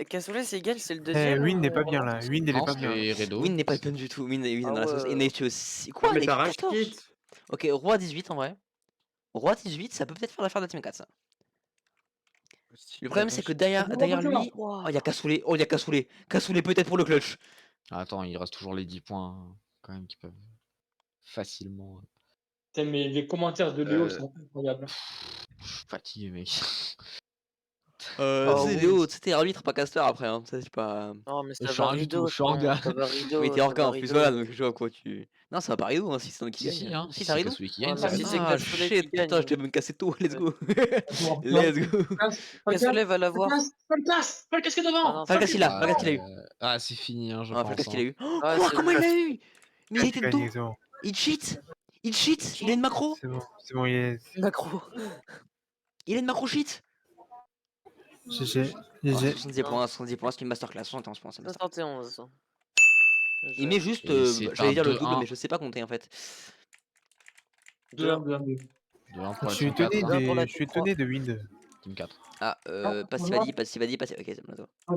Cassoulet, s'il gagne, c'est le Eh, deuxième. Win n'est pas bien là. Win il est Non, pas bien. c'est Redo. Win n'est pas bien du tout. Win est Ah dans la sauce. Et ouais. Nettu aussi. Quoi, mais Nettu t'as rage 14? kit. Ok, roi 18 en vrai. Roi 18, ça peut peut-être faire l'affaire de la team 4 ça. Le problème c'est que derrière lui, oh il y a Cassoulet, Cassoulet peut-être pour le clutch. Attends, il reste toujours les 10 points hein, quand même qui peuvent facilement. Putain, mais les commentaires de Léo sont incroyables. Je suis fatigué, mec. Oh, C'est oui. Léo, c'était arbitre pas caster après, hein. Ça c'est pas. Non, mais Je ça suis va rien du rideau. tout, je suis orga. Ça va rideau. Oui, t'es orga en plus, voilà, donc je vois quoi tu. Non, ça va pas rideau hein, si c'est un qui Si, gagne. si, hein. Si, ça rideau. Cassoulet qui Ouais, gagne, mais ça si rideau. c'est Ah Cassoulet qui shit, putain, gagne. je t'ai même cassé tout, let's go. Bon, Let's go. Cassoulet va l'avoir. Falcas qui est Ah devant. non, Falcas il a, Ah, Falcas qu'il a eu. Ah, c'est fini, hein, je Ah, pense. Falcas qu'il a hein. eu. Oh, Ah, quoi, c'est comment il le- l'a eu? Mais il était de dos. Gagné, c'est bon. Il cheat. Il a une macro. C'est bon, il est. Macro. Il a une macro cheat. GG. Oh, GG. 70 points, c'est une masterclass, 71 points, c'est une masterclass. 71. Il met juste, Et c'est j'allais un dire le double, 2-1. mais je sais pas compter en fait. 2-1, 2-1. De 1 pour Je la suis team 4, étonné hein. pour la je suis team 3. étonné de Wind. Team 4. Ah, Passivadi, ok, c'est bon, attends. Ah,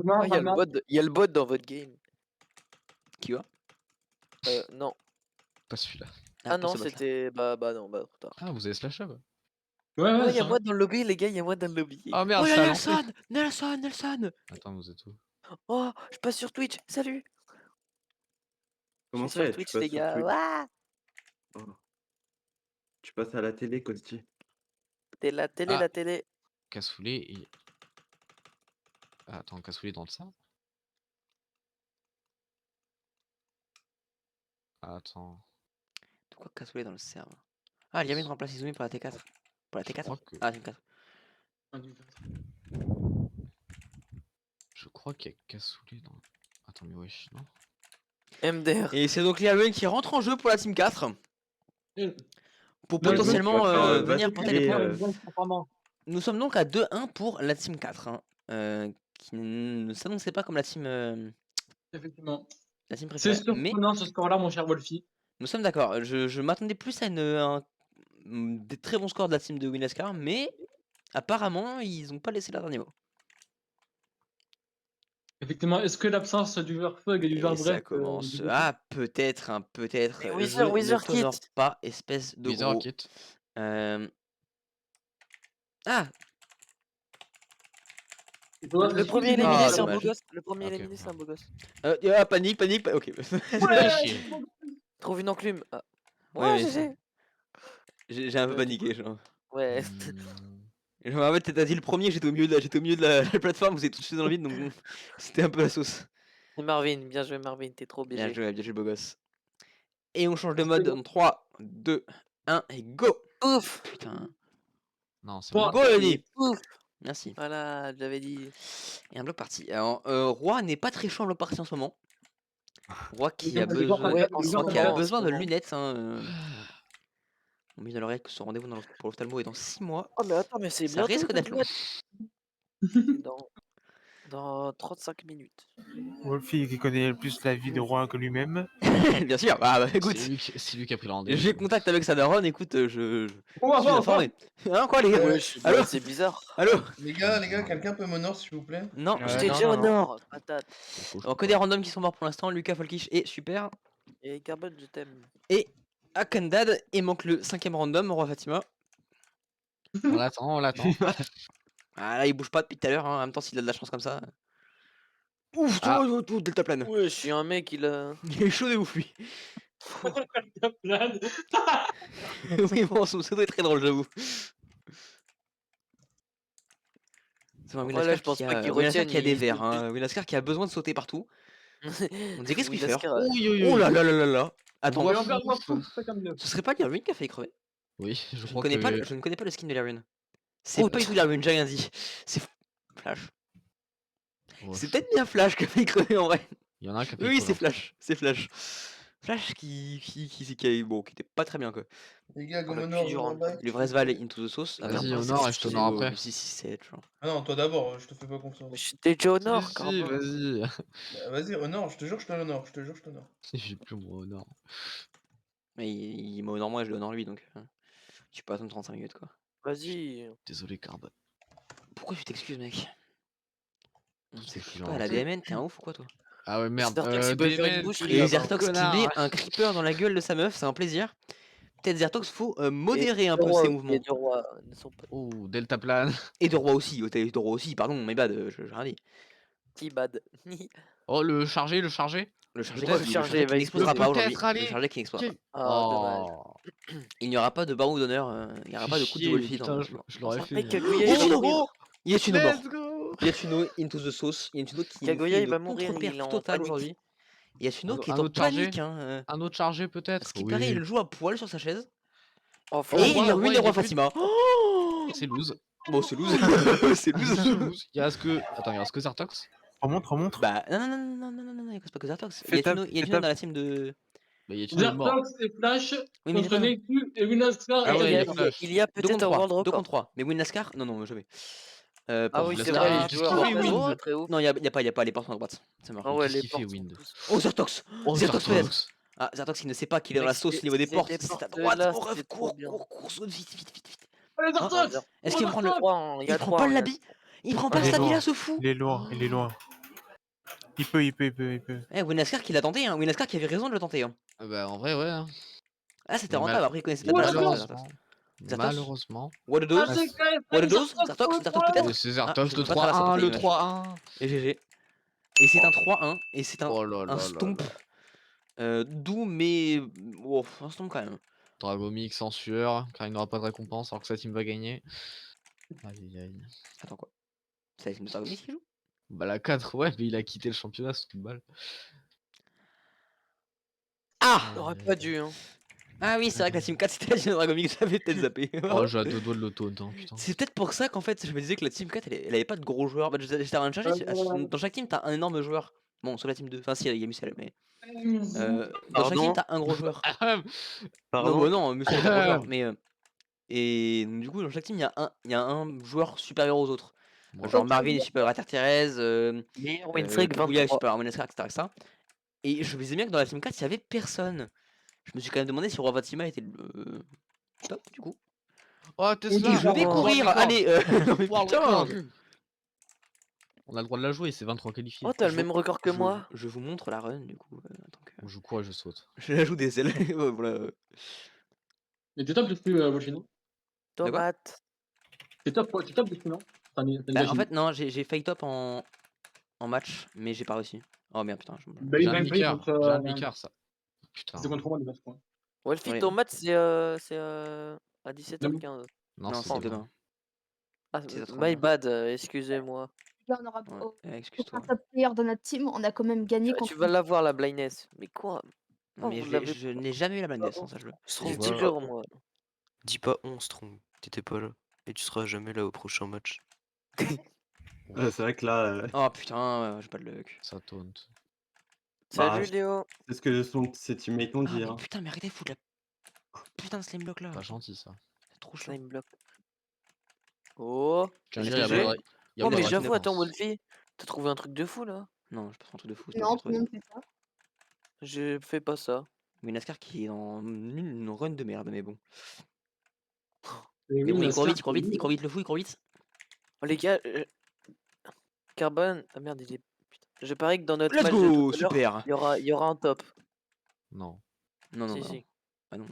il y a le bot dans votre game. Qui va? Non. Pas celui-là. Ah non, c'est bon, ça. c'était. Bah non, trop tard. Ah, vous avez slash up. Ouais, Oh, ouais, il y a ça. moi dans le lobby, les gars, il y a moi dans le lobby. Oh merde, Oh ça là, a lancé. Nelson. Attends, vous êtes où? Oh, je passe sur Twitch, salut. Comment Je suis sur ça, Twitch, tu passes les sur gars. Twitch Ouah, Oh. Tu passes à la télé, Costi. t'es la télé, Ah. la télé. Cassoulet et. Ah, attends, Cassoulet dans le ça? Ah, attends. De quoi Cassoulet dans le serve? Ah, il y avait une remplace Izumi pour la T4. Pour la Je T4? crois que. Ah, T4. Je crois qu'il y a Cassoulet dans. Attends, mais wesh, non? MDR. Et c'est donc Liawen qui rentre en jeu pour la Team 4. Pour Non, potentiellement je vois pas, venir porter les basculer, points. Nous sommes donc à 2-1 pour la Team 4. Hein, qui ne s'annonçait pas comme la Team Effectivement. préférée. C'est Mais surprenant ce score-là, mon cher Wolfie. nous sommes d'accord. Je m'attendais plus à des très bons scores de la team de Winlascar, mais apparemment, ils n'ont pas laissé leur dernier mot. Effectivement, est-ce que l'absence du joueur Fug et du joueur Et ça Bref. commence. Ah, peut-être, hein, peut-être. Mais Je Wither ne t'honore Kit. pas, espèce de Wither gros. Kit. Ah, Le premier éliminé, Ah, c'est un beau dommage. gosse. Le premier Ok, éliminé, c'est un beau gosse. panique, ok. Ouais, Chier. Trouve une enclume. Ah. Ouais, Ouais, mais GG. J'ai un peu paniqué, genre. Ouais. Hmm. Et je me rappelle, t'as dit le premier, j'étais au milieu de la plateforme, vous êtes tous dans le vide, donc bon, c'était un peu la sauce. Et Marvin, bien joué Marvin, t'es trop Bien BG. joué, beau gosse. Et on change de mode en 3, 2, 1 et go. Ouf. Putain. Non, c'est Toi, bon. Go Lenny. Ouf. Merci. Voilà, je l'avais dit. Et un bloc parti. Alors, Roi n'est pas très chaud en bloc parti en ce moment. Roi qui a Mais c'est quoi, besoin, Ouais, en les ce gens, qui a moment, en besoin ce de moment. lunettes. Hein. On mise à l'oreille que son rendez-vous pour l'ophtalmo est dans 6 mois. Oh, mais attends, mais c'est Ça bientôt. risque d'être long. C'est dans 35 minutes. Wolfie qui connaît plus la vie de Roi que lui-même. Bien sûr. Ah bah écoute, C'est lui qui a pris le rendez-vous. j'ai contact avec sa daronne. Écoute, je On va suis voir, informé. Hein quoi les gars? Wesh, Allô? c'est bizarre. Allô? Les gars, quelqu'un peut m'honor s'il vous plaît? Non, Je t'ai non, déjà non, au non. nord, patate. alors, que des randoms qui sont morts pour l'instant. Lucas Folkish est super. Et Carbone, je t'aime. Et Akandad. Et manque le 5ème random, Roi Fatima. On l'attend, on l'attend. Ah là, il bouge pas depuis tout à l'heure. Hein. En même temps, s'il a de la chance comme ça. Ouf, Ah. tout deltaplane. Ouais, je suis un mec, il a. Il est chaud de ouf lui. Plane. Oui, bon, ça doit être très drôle, j'avoue. C'est un Ouais, Winascar là, je pense qui pas a, qu'il Winascar retienne, qui a des il- verres. Hein. Winascar qui a besoin de sauter partout. On dirait qu'est-ce qu'il fait? Winascar, Oh là là là là là. Attends, On va faire un fou, c'est comme mieux. ce serait pas Lirwin qui a failli crever? Oui, je Je ne crois connais pas, que... je ne connais pas le skin de Lirwin. C'est Oh, pas du tout Lirwin, j'ai rien dit. C'est Flash. Ouais, C'est peut-être bien Flash qui a failli crever en vrai. Il y en a un qui a pris Oui, le c'est collant. Flash. C'est Flash. Flash bon, qui était pas très bien quoi. Les gars, go On a m'honor, plus je du me random. remballe. Le Vresval into the sauce. Vas-y, Attends, honor et je t'honore après. 6-7, genre. Ah non, toi d'abord, je te fais pas confiance. Je suis déjà au nord, Si, Carbone. vas-y. Bah, vas-y, honor, je te jure, je te l'honore, je te jure, je t'honore. J'ai plus mon honor. Mais il m'honore moi et je le honore lui donc. Je suis pas attendre 35 minutes quoi. Vas-y. Désolé, Carbone. Pourquoi tu t'excuses mec? C'est Je sais pas, la DMN, t'es un ouf ou quoi toi? Ah ouais, merde. Zertox, il peut faire une DMN, boucherie, il Et a Zertox un qui connard. met un creeper dans la gueule de sa meuf, c'est un plaisir. Peut-être Zertox, faut modérer un deux peu rois ses aussi, mouvements. les deux rois ne sont pas Oh, Delta plane. Et de roi aussi, de roi aussi, pardon, my bad, j'ai rien dit. petits bad. Oh, le chargé, le chargé. Le chargé, Ouais, qui, le le chargé chargé qui va n'explosera exploser. pas aujourd'hui. Peut-être, allez. Le chargé qui n'explosera pas. Ah, dommage. Oh. Il n'y aura pas de baron d'honneur, il n'y aura pas de coup de Chier, Wolfie putain, dans je l'aurais fait. Mec, hein. Kaguya, il va mourir. Yasuno mort. Let's go. Yasuno into the sauce. Yasuno qui nous Kaguya, fait il une va mourir, contre-perf il est en totale panique. aujourd'hui. Yasuno qui est Un en autre chargé. panique. Hein, Un autre chargé peut-être. parce qu'il Oui. paraît, il joue à poil sur sa chaise. Oh, Et il Roi, ruine il les rois est plus- Fatima. C'est loose. Bon, c'est loose. c'est loose. C'est loose. Il reste que. Attends, il reste que Zertox. Remonte. Bah, non, il reste pas que Zertox. Fais tape, Il y a fais dans tape. la team de. Bah, il y a mort. Zertox et Flash Oui, mais contre j'ai Neku et Winascar Ah et ouais, il y a- il y a Flash. il y a 2 peut-être contre un 3. world 2 record. contre 3. Mais Winascar, non, jamais. Ah Pas oui, Winascar. c'est Lascar, vrai, il les fait joueurs kiffer en Wind. face, très ouf. Non, y a pas les portes en droite. C'est mort. Ah ouais, Qu'est-ce les qu'il fait, portes sont Wind tous- Oh, Zertox. Oh, Zertox peut-être. Zertox. Ah, Zertox qui ne sait pas qu'il est dans Mec, la sauce c'est- au niveau des c'est portes. des C'est à portes droite. là, Oh, rêve, c'est trop cours, bien. saute vite. Allez, Ah, Zertox. Est-ce qu'il prend le. Il y a Il prend trois, pas le il y a- labi? Il prend pas Ah, le il est stabila, loin. ce fou? Il est loin. Il peut. Eh, Winascar qui l'a tenté, hein. Winascar qui avait raison de le tenter. Hein. Ah bah, en vrai, ouais. hein. Ah, c'était Mais rentable. Après, il connaissait Ouais, pas la Malheureusement. Zertox. Malheureusement. What a dose? Ah, c'est quand même- What a dose? Zertox, Zertox ouais. peut-être? Et c'est Zertox, je le peux pas traverser 3-1, le le côté, 3-1. Et GG. Et c'est un 3-1. Et c'est un, Oh là là un là stomp. là. Doux, mais. Oh, un stomp quand même. Dragomix en sueur, car il n'aura pas de récompense alors que sa team va gagner. Aïe aïe. Attends quoi? C'est la team de Dragomix qui joue? Bah la 4, ouais, mais il a quitté le championnat, c'est une balle. Ah! Il aurait pas dû, hein. Ah oui, c'est vrai que la team 4 c'était la team de Dragomix, j'avais peut-être zappé. Oh, j'ai à deux doigts de l'auto, putain. C'est peut-être pour ça qu'en fait je me disais que la team 4 elle avait pas de gros joueurs. Bah, j'étais en train de chercher, dans chaque team t'as un énorme joueur. Bon, sur la team 2, enfin si, il y a Musel, mais. Dans chaque team t'as un gros joueur. Non, bah non, Musel est un gros joueur, mais. Et donc, du coup, dans chaque team, il y a un joueur supérieur aux autres. Bon, Genre Marvin est supérieur à Terre-Thérèse, Meilleur win streak, Kaguya est 23. supérieur à Winascar, etc. Et je me disais bien que dans la team 4, il y avait personne. Je me suis quand même demandé si Roi Fatima était le top, du coup. Oh, Tesla, Je vais courir, allez, non, mais putain. On a le droit de la jouer, c'est 23 qualifiés. Oh, t'as le même record que Je- moi. Je vous montre la run, du coup. Attends que... Je cours et je saute. Je la joue des ailes. Voilà. Mais t'es top dessus, Washino. Tomate. T'es top dessus, non? T'as une Bah, en machine. fait, non, j'ai failli top en match, mais j'ai pas réussi. Oh merde, putain. Bah, J'ai il un va me payer bicard, contre, j'ai un bicard, ça. Putain. C'est contre moi, déjà, je crois. Wolfie, Ouais. tomate, c'est à 17h15. Non, Non, c'est c'est demain. demain. Ah, Tes autres my enjeux. bad, excusez-moi. Là, on aura Ouais, aucun excuse-toi. top player de notre team, on a quand même gagné Tu contre vas l'avoir la blindness. Mais quoi? Non, mais vous l'avez je n'ai jamais eu la blindness, hein, sache-le. Je Strong, te dis jure, moi. Dis pas on, Strong. T'étais pas là. Et tu seras jamais là au prochain match. Ouais, c'est vrai que là, Oh putain, j'ai pas de luck. Ça taunt. Salut je- Léo. c'est ce que ses teammates ont Ah, dit. mais Hein. putain, mais arrêtez de foutre la putain de slime block là. Pas gentil ça. C'est trop chaud. Slime block. Oh, Je J'ai viens de dire, GG. il y a Oh, pas mais de j'avoue, attends, récompense. Wolfie, t'as trouvé un truc de fou là? Non, je passe un truc de fou. Non, tout le monde fait ça. Je fais pas ça. Mais NASCAR qui est dans une run de merde, mais bon. Mais Mais oui, bon, il court Nascar, vite, il court vite, il court vite le fou, il court vite. Oh, les gars, Carbone. Ah merde, il est. Putain. Je parie que dans notre Let's match de go, tout à l'heure, super. il y aura un top. Non. Non, non, Si, non. si. Ah non.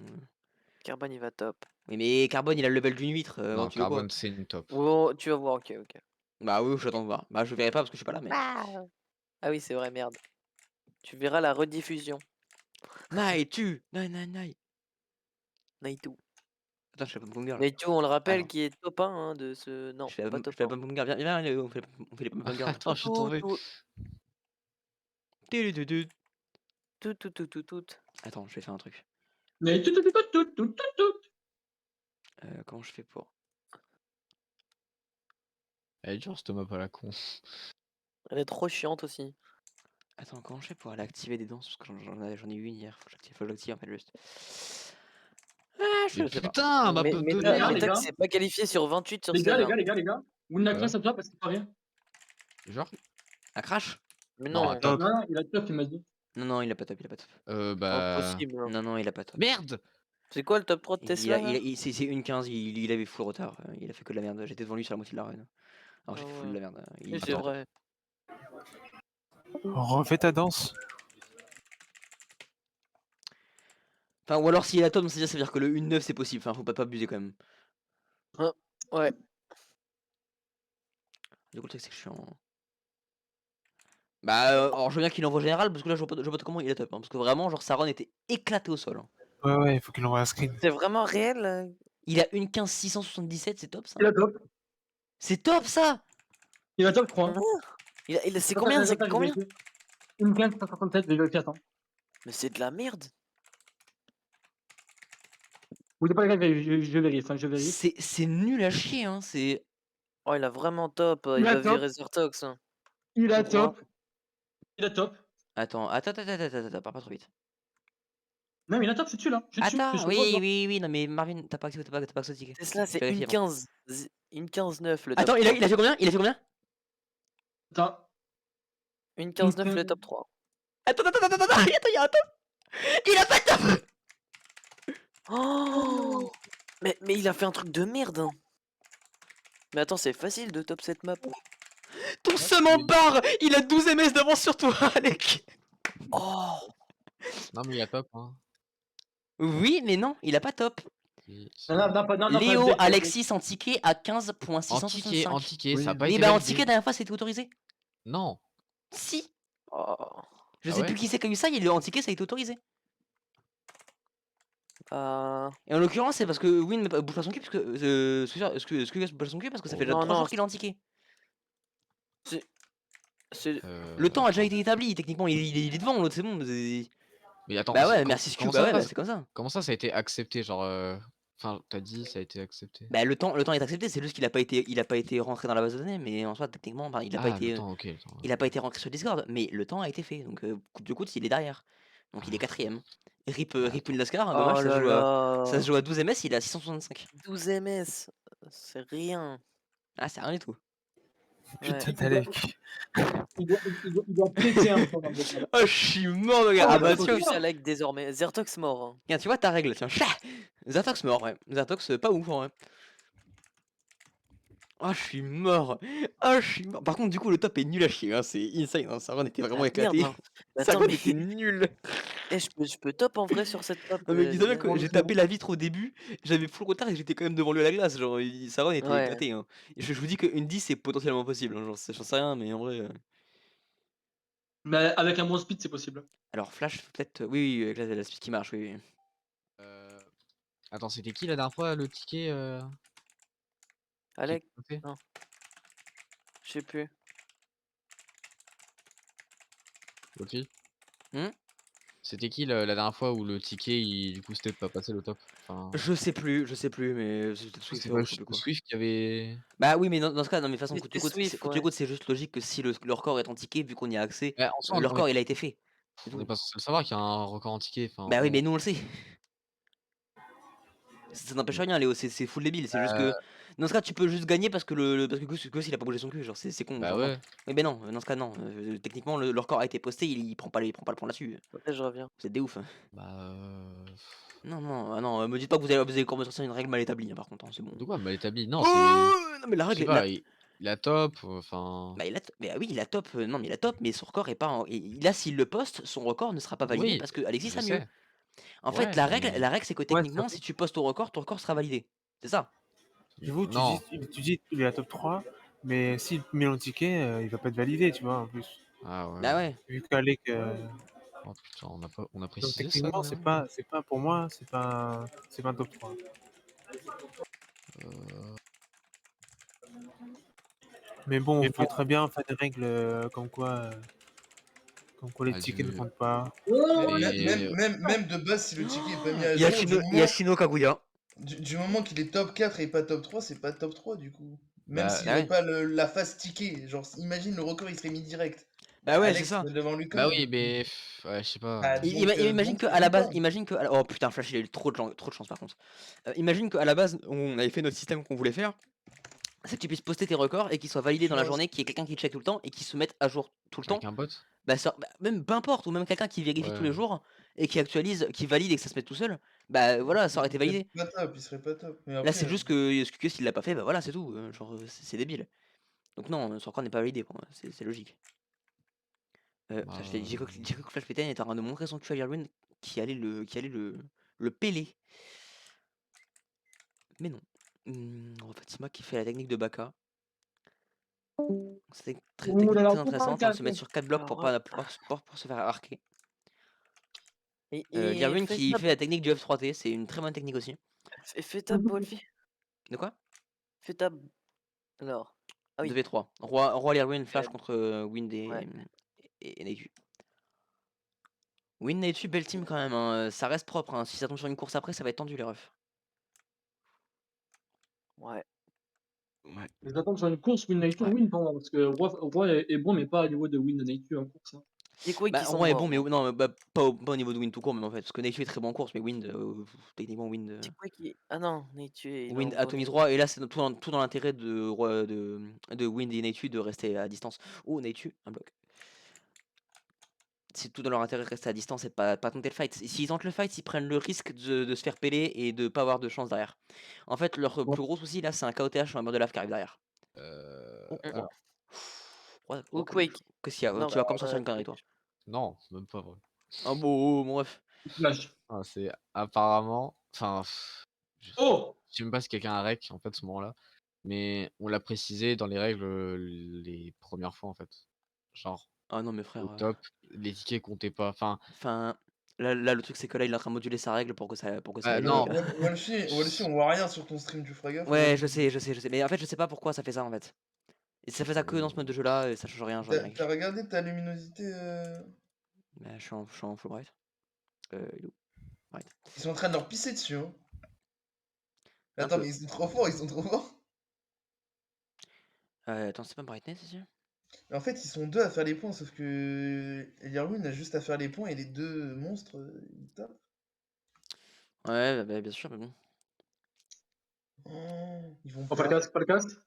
Carbone, il va top. Oui, mais Carbone, il a le level d'une huître. Non, tu veux quoi? Carbone, c'est une top. Oh, tu vas voir, ok, ok. Bah oui, j'attends de voir. Bah je verrai pas parce que je suis pas là, mais. Ah oui, c'est vrai, merde. Tu verras la rediffusion. Nai, tu Nai, nai, nai. Naitu. Attends, je fais la pom girl. Naitu, on le rappelle, Attends. qui est top 1 hein, de ce. Non, Je fais pas la top 1. pom girl. Viens, viens, Léo, on fait les pom girl. Attends, je suis tombé. Tout. Attends, je vais faire un truc. Mais tout. Comment je fais pour. Elle est dure cette map à la con. Elle est trop chiante aussi. Attends, comment je fais pour aller activer des danses? Parce que j'en ai eu une hier. Faut que j'active en fait juste. Ah, je Mais sais pas. putain, ma Mais pop de les gars, merde. les gars. s'est pas qualifié sur 28 sur Les gars, les celle-là. gars, les gars, les gars. Wunakla, ça te va parce qu'il paraît. Genre Un crash? Mais Non, non, un top. Non, il a top, il m'a dit. Non, il a pas top, il a pas top. Bah. impossible. hein. Non, il a pas top. Merde. C'est quoi le top 3 de Tesla là C'est une 15, il avait full retard. Il a fait que de la merde. J'étais devant lui sur la moitié de la run. Alors j'ai Ah fait full de ouais. la merde. Oui, c'est vrai. Refais ta danse. Enfin, ou alors s'il a top, ça veut dire que le 1-9 c'est possible. Enfin, faut pas abuser quand même. Ouais. Du coup, le truc c'est que je suis en. Bah, alors je veux bien qu'il envoie général parce que là je vois pas comment il est top. Hein, parce que vraiment, genre sa run était éclatée au sol. Hein. Ouais, il faut qu'il envoie un screen. C'est vraiment réel Il a une 15 677, c'est top ça. Il a top. C'est top ça. Il a top, je crois. C'est combien C'est combien Une 15, 167, j'ai vérifié, attends. Mais c'est de la merde. Vous n'êtes pas les gars, je vérifie, hein, je vérifie. C'est nul à chier, hein. C'est. Oh, il a vraiment top. Il Il a va top. virer Zertox. Hein. Il a Tu crois top. Il a top. Attends, pars pas trop vite. Non, mais il a top, je suis dessus là. Je suis dessus. Attends, je suis sur le oui, non mais Marvin, t'as pas accès au ticket. Tesla, c'est Vérifie une avant. 15. Une 15-9 le top Attends, 3. il a fait combien? Il a fait combien? Attends. Une 15-9 le top 3. Attends, il y a un top. Il a pas de top. Oh mais il a fait un truc de merde. Hein. Mais attends, c'est facile de top cette map. Ton seum en barre, il a 12 ms d'avance sur toi, Alec. Oh Non, mais il a top. Hein. Oui, mais non, il a pas top. Non, Léo, pas Alexis en ticket à En 15.665. ticket, ça a pas Oui, été bah en validé. ticket, la dernière fois, c'était autorisé. Non. Si. Oh. Je Ah sais ouais plus qui c'est qui a eu ça, il est en ticket, ça a été autorisé. Et en l'occurrence, c'est parce que Win bouge pas son cul, parce que. Excuse bouge pas son cul, parce que ça fait déjà Non, 3 non, jours qu'il est en ticket. C'est Le temps a déjà été établi, techniquement, il est devant, l'autre, c'est bon. Mais attends. Bah ouais, comment- merci Scu, comment bah ça, ouais, bah, c'est comme ça. Comment ça a été accepté? Genre. Enfin, t'as dit, ça a été accepté. Bah le temps est accepté, c'est juste qu'il a pas été rentré dans la base de données, mais en soi, techniquement, enfin, il a pas Ah, été. le temps, ok. Le temps. Il a pas été rentré sur Discord, mais le temps a été fait, donc coûte de coûte, il est derrière. Donc il est 4ème. Rip Windascar, hein, dommage, Oh là là. ça se joue à 12 ms, il est à 665. 12 ms. C'est rien. Ah, c'est rien du tout. Putain, Ouais. d'Alec. Il doit péter un peu dans le vocal. Oh, je suis mort, regarde. Ah Ah bah, bah, tiens, Alec désormais. Zertox mort. Hein. tiens, tu vois ta règle, tiens. Zertox mort, ouais. Zertox, pas ouf, en vrai. Oh, je suis mort. Oh, je suis mort. Par contre, du coup, le top est nul à chier. Hein. C'est insane. Hein. Sa run était vraiment Ah, éclatée. merde, hein. Sa Attends, run mais était nulle. je peux top en vrai sur cette map. Non, mais dis bien que bon, j'ai c'est tapé la vitre au début. J'avais full retard et j'étais quand même devant lui à la glace. Genre, sa run était Ouais. éclatée. Hein. Et je vous dis qu'une 10 c'est potentiellement possible. Hein. J'en sais rien, mais en vrai. Mais avec un bon speed, c'est possible. Alors, Flash, peut-être. Oui, avec la speed qui marche, oui. Attends, c'était qui la dernière fois le ticket Alec, Ok. non, je sais plus. Ok. Mmh? C'était qui la dernière fois où le ticket, du coup, c'était de pas passer le top? Enfin, Je sais plus, mais c'est peut-être du coup, Swift c'est Hero, pas je sais juste plus quoi. Swift qui avait. Bah oui, mais dans ce cas, non, mais de toute façon, C'était Swift, Coup ouais. c'est juste logique que si le record est en ticket, vu qu'on y a accès, Bah, en soi, le on est record il a été fait. C'est on est tout. pas censé le savoir qu'il y a un record en ticket. Enfin, Bah oui, bon. mais nous on le sait. Ça n'empêche rien, Léo, c'est full débile. C'est juste que dans ce cas, tu peux juste gagner parce que parce que Gus, il a pas bougé son cul. Genre, c'est con. Bah Genre, non. ouais. Mais ben non, dans ce cas, non. Techniquement, le record a été posté, il prend pas le point là-dessus. Ouais, je reviens. Vous êtes des ouf. Hein. Bah. Non, non, ah non, me dites pas que vous allez encore me sortir une règle mal établie, hein, par contre, hein, c'est bon. De quoi mal établi? Non, c'est. Oh non, mais la Je sais règle, pas, il a top. Enfin. bah, mais ah oui, il a top. Non, mais il a top, mais son record est pas. Là, s'il le poste, son record ne sera pas validé Oui, parce que Alexis je a mieux. sais. En Ouais, fait, mais. la règle, c'est que Ouais, techniquement, si tu postes ton record sera validé. C'est ça. J'avoue, Non. tu dis qu'il est à top 3, mais s'il met le ticket, il va pas être validé, tu vois, en plus. Ah ouais. Bah ouais. Vu qu'Alec. Oh putain, on a Donc précisé ça techniquement, dans les c'est pas pour moi, c'est pas un top 3. règles. Mais bon, on peut très bien faire des règles comme quoi les Ah, tickets ne du- comptent pas. Mais. Même de base, si le ticket est pas mis à jour, Yashino Kaguya. du moment qu'il est top 4 et pas top 3, c'est pas top 3 du coup. Même Bah, s'il ah avait ouais. pas la phase ticket. Genre, imagine le record, il serait mis direct. Bah ouais, c'est Alex ça. serait devant lui quand Bah même. oui, mais. Ouais, je sais pas. Bah, Imagine donc, que à la base, oh putain, Flash, il a eu trop de chance par contre. Imagine qu'à la base, on avait fait notre système qu'on voulait faire, c'est que tu puisses poster tes records et qu'ils soient validés dans la journée, qu'il y ait quelqu'un qui check tout le temps et qui se mette à jour tout le temps. Avec un bot? Bah, même peu importe, ou même quelqu'un qui vérifie tous les Ouais. jours et qui actualise, qui valide et que ça se mette tout seul, bah voilà, ça aurait été validé. Il serait pas top. Mais Là, après, c'est juste que s'il l'a pas fait, bah voilà, c'est tout. Genre, c'est débile. Donc non, son record n'est pas validé pour moi, c'est logique. Bah, J'ai cru que Flash PTN était en train de montrer son cul à Yarwin qui allait le péler. Mais non. Fatima qui fait la technique de Baka. C'est technique Ouh là là, très intéressante, hein, de se mettre sur 4 blocs pour se faire arquer. Yarwin qui fait la technique du F3T, c'est une très bonne technique aussi. Fais tab, Wolfie. De quoi? Fais tab. Alors. Ah oui. 2v3. Roi Yarwin, Flash contre Wind Ouais. et Neitu. Wind, Neitu, belle team quand même, hein. Ça reste propre, hein. Si ça tombe sur une course après, ça va être tendu les refs. Ouais. Ouais. Je l'attends sur une course Win Nature, Win pour moi, parce que Roi est bon, mais pas au niveau de Win Nature en course. Hein. C'est quoi Bah, qui sont Roi est morts, bon, mais moi. non, bah, pas au niveau de Wind tout court, même en fait. Parce que Neitu est très bon en course, mais Wind, techniquement, Wind. C'est quoi qui. Ah non, Nature. Wind atomise Roi, et là, c'est tout dans l'intérêt de Wind et Neitu de rester à distance. Oh, Neitu, un bloc. C'est tout dans leur intérêt de rester à distance et pas tenter le fight. S'ils tentent le fight, ils prennent le risque de se faire peler et de pas avoir de chance derrière. En fait, leur plus gros souci là, c'est un KOTH sur un mur de lave qui arrive derrière. Alors, Ou Quake. Qu'est-ce qu'il y a? Non, Tu vas bah, comme sortir une connerie, toi. non, même pas vrai. Ah bon, mon ref. Flash. Ah, c'est apparemment. Enfin. Oh! Je sais même pas si quelqu'un a rec en fait ce moment-là. Mais on l'a précisé dans les règles les premières fois en fait. Genre, Ah non, mes frères. au top, les tickets comptaient pas. Enfin, Là, le truc, c'est que là, il est en train de moduler sa règle pour que ça aille. non. Wolfie, on voit rien sur ton stream, tu feras gaffe. Ouais, je sais. Mais en fait, je sais pas pourquoi ça fait ça en fait. Et ça fait ça que dans ce mode de jeu là, et ça change rien. Genre, T'as regardé ta luminosité Bah, je suis en full bright. Il est où? Bright. Ils sont en train de leur pisser dessus. Hein. Un Attends, peu. mais ils sont trop forts, ils sont trop forts. Attends, c'est pas brightness ici? En fait, ils sont deux à faire les points, sauf que Yarwin a juste à faire les points et les deux monstres, ils tapent. Ouais, bah, bien sûr, mais bon. Oh, ils vont Pas le casque, pas le casque.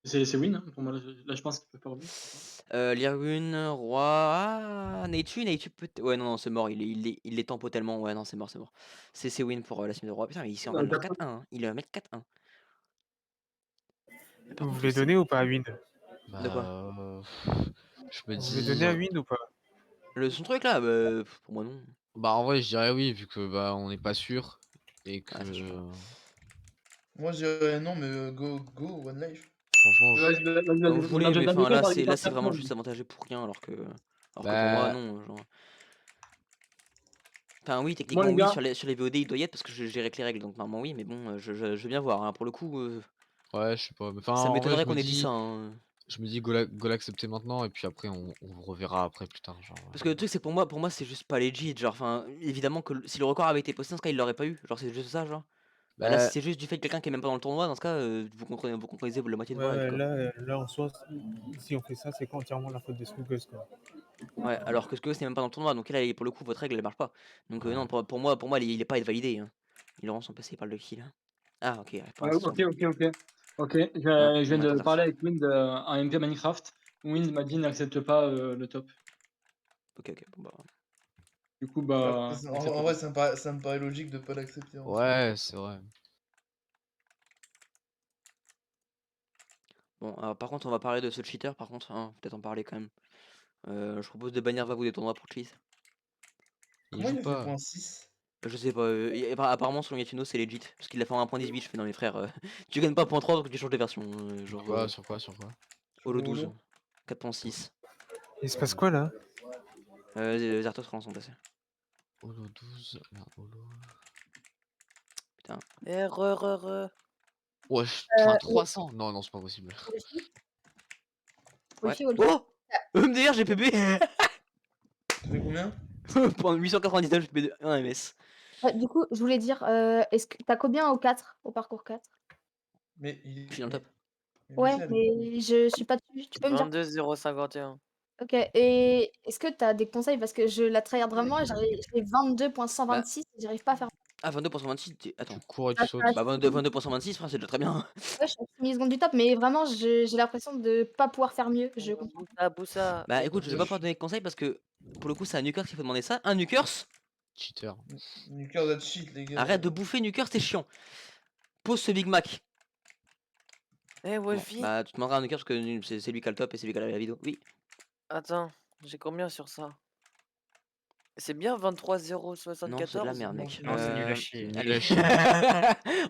C'est Win, hein, pour moi, là je pense qu'il peut pas revenir. Lirgun, Roi. Neitu peut-être. Ouais, non, c'est mort, il les tempo tellement. Ouais, non, c'est mort. C'est win pour la team de Roi. Putain, mais il est en train de mettre 4-1. Hein. Il va mettre 4-1. Vous voulez donner ou pas à Wind? De quoi? Je me Vous dis. voulez donner à Wind ou pas? Son truc là, bah, pour moi non. Bah en vrai je dirais oui vu que bah on n'est pas sûr et que Moi, je dirais non, mais go, One Life. franchement Vous voulez, mais enfin là c'est vraiment juste avantagé pour rien alors que pour moi non. Genre... Enfin oui, techniquement oui, sur les VOD il doit y être parce que j'ai géré les règles donc normalement oui, mais bon je veux bien voir. Hein. Pour le coup, Ouais, je sais pas. Enfin, Ça en vrai, m'étonnerait je me qu'on ait dit dis, ça, hein. je me dis go l'accepter maintenant et puis après on reverra après plus tard, genre. Parce que le truc, c'est pour moi, c'est juste pas legit. Genre, enfin, évidemment que si le record avait été posté, dans ce cas, il l'aurait pas eu. Genre, c'est juste ça, genre. Bah là, si Bah, c'est juste du fait de quelqu'un qui est même pas dans le tournoi, dans ce cas, vous comprenez la moitié de Ouais, vos règles, ouais, quoi. là, en soi, si on fait ça, c'est entièrement la faute des Scoogles, quoi. Ouais, alors que Skos n'est même pas dans le tournoi, donc là, pour le coup, votre règle, elle marche pas. Donc non, ouais. pour moi, il est pas validé, hein. Il rend son passé, il parle de qui, là? Ah, OK, Ouais, réponse sur ok, B. ok, ok. Ok, Ah, je viens on a de trop parler tard. avec Wind en MP Minecraft. Wind m'a dit n'accepte pas le top. OK, OK, bon, bah... Du coup, Bah, bah, en n'accepte en pas. vrai, ça me paraît logique de pas l'accepter en soi. Ouais, c'est vrai. Bon, alors, par contre, on va parler de ce cheater, par contre, hein, peut-être en parler quand même. Je propose de bannir Vavou des tournois pour cheat. Il Comment joue il a fait pas. point 6? Je sais pas, apparemment, selon Yatuno, c'est legit. Parce qu'il l'a fait en 1.18. Je fais, non, mes frères, tu gagnes pas point 3 donc tu changes de version. Sur Genre, quoi? Sur quoi? Sur quoi? Holo Holo 12, 4.6. Il se passe quoi, là? Zertos relance son passé. Holo 12. Merde, Holo. Putain. Wesh, enfin Le 300. Non, non, c'est pas possible. Wolfie Ouais. Wolfie, Wolfie. Oh MDR, GPB Ça fait combien? Pour 899 GPB de 1 MS. Du coup, je voulais dire, est-ce que tu combien au 4, au parcours 4? Mais il Je suis dans le top. Ouais, Michel. mais je suis pas dessus. Tu peux me dire? 22,051. OK, et est-ce que tu as des conseils? Parce que je la tryhard vraiment et j'ai Bah, 22.126 et j'arrive pas à faire. ah, 22.126, Tu attends. cours et tu Ah, sautes. ça Bah, 22.126, frère, c'est déjà très bien. Ouais, je suis à 6 millisecondes du top, mais vraiment, j'ai l'impression de pas pouvoir faire mieux. Je comprends. Boussa. Bah, écoute, je vais pas pouvoir donner de conseils parce que, pour le coup, c'est à Nukers qu'il faut demander ça. Un Nukers, Cheater. Nuker that shit, les gars. arrête de bouffer Nukers, c'est chiant. Pose ce Big Mac. Eh, Bon, Wolfie. bah, tu demanderas à Nukers parce que c'est lui qui a le top et c'est lui qui a la vidéo. Oui. Attends, j'ai combien sur ça? C'est bien Non, c'est de la 23,074? merde, mec. Non, c'est nul à chier. Nul Allez. à chier.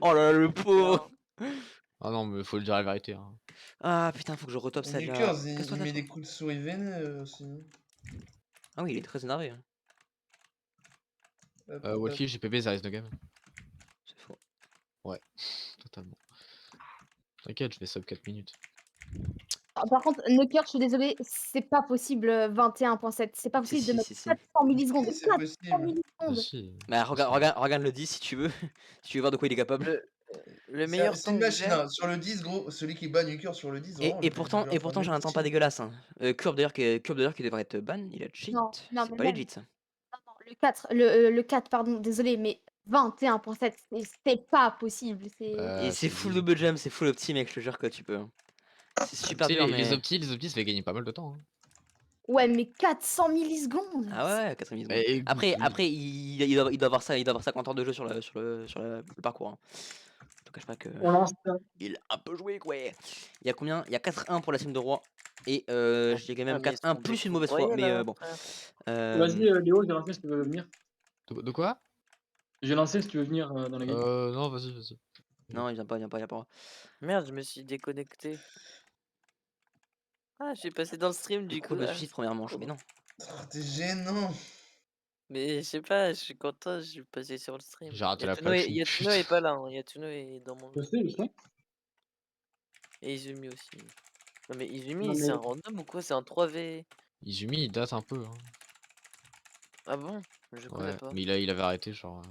Oh là là, le pauvre. Ah non, mais faut le dire la vérité. Hein. Ah putain, faut que je retop Et celle-là. Nukers, Casse-toi, il met casse-toi. des coups de souris vénères aussi. Ah oui, il est très énervé, hein. Hop, hop. Wolfie, GPB, ça reste de game. C'est faux. Ouais, totalement. T'inquiète, je vais sub 4 minutes. Ah, par contre, Knocker, je suis désolée, c'est pas possible 21.7. C'est pas Si, possible de si, mettre si, si. 400 millisecondes. Si, c'est 400 possible. Ah millisecondes. si. Bah, c'est possible. regarde le 10 si tu veux. Si tu veux voir de quoi il est capable. Le meilleur C'est temps une que machine, j'ai. hein. Sur le 10, gros, celui qui bat Nuker sur le 10, vraiment, Et pourtant, j'ai un temps pas dégueulasse. Hein. Curve d'ailleurs qui devrait être ban, il a cheat. Non, non, C'est mais pas même. legit ça. Non, le 4, pardon, désolé, mais 21.7, c'est pas possible. Et c'est full double jump, c'est full opti, mec, je te jure que tu peux. Hein. C'est super Tu sais, dur, les mais. optis, ça fait gagner pas mal de temps. Hein. Ouais, mais 400 millisecondes. Ah ouais, 4 millisecondes. Et Après, écoute, après il doit avoir ça, il doit avoir 50 heures de jeu sur le parcours. Hein. Je te cache pas que. On lance ça. Il a un peu joué, quoi. Il y a combien? Il y a 4-1 pour la team de roi. Et je dirais même mais ils 4-1 sont plus une beaucoup mauvaise foi. broyés, Mais là, bon. frère. Vas-y, Léo, j'ai lancé si tu veux venir. de quoi? J'ai lancé si tu veux venir dans la game. Non, vas-y, vas-y. Non, il vient pas. Merde, je me suis déconnecté. Ah, je suis passé dans le stream du coup. Cool, je me Ah, suis dit première manche, mais non. Oh, t'es gênant. mais je sais pas, je suis content, je suis passé sur le stream. J'ai raté la Yatuno plage. Yatuno est pas là, hein. Yatuno est dans mon. Je sais. Et Izumi aussi. Non mais Izumi, Non, mais- c'est un random ou quoi? C'est un 3v. Izumi, il date un peu. Hein. Ah bon? Je connais Ouais, pas. mais il avait arrêté, genre.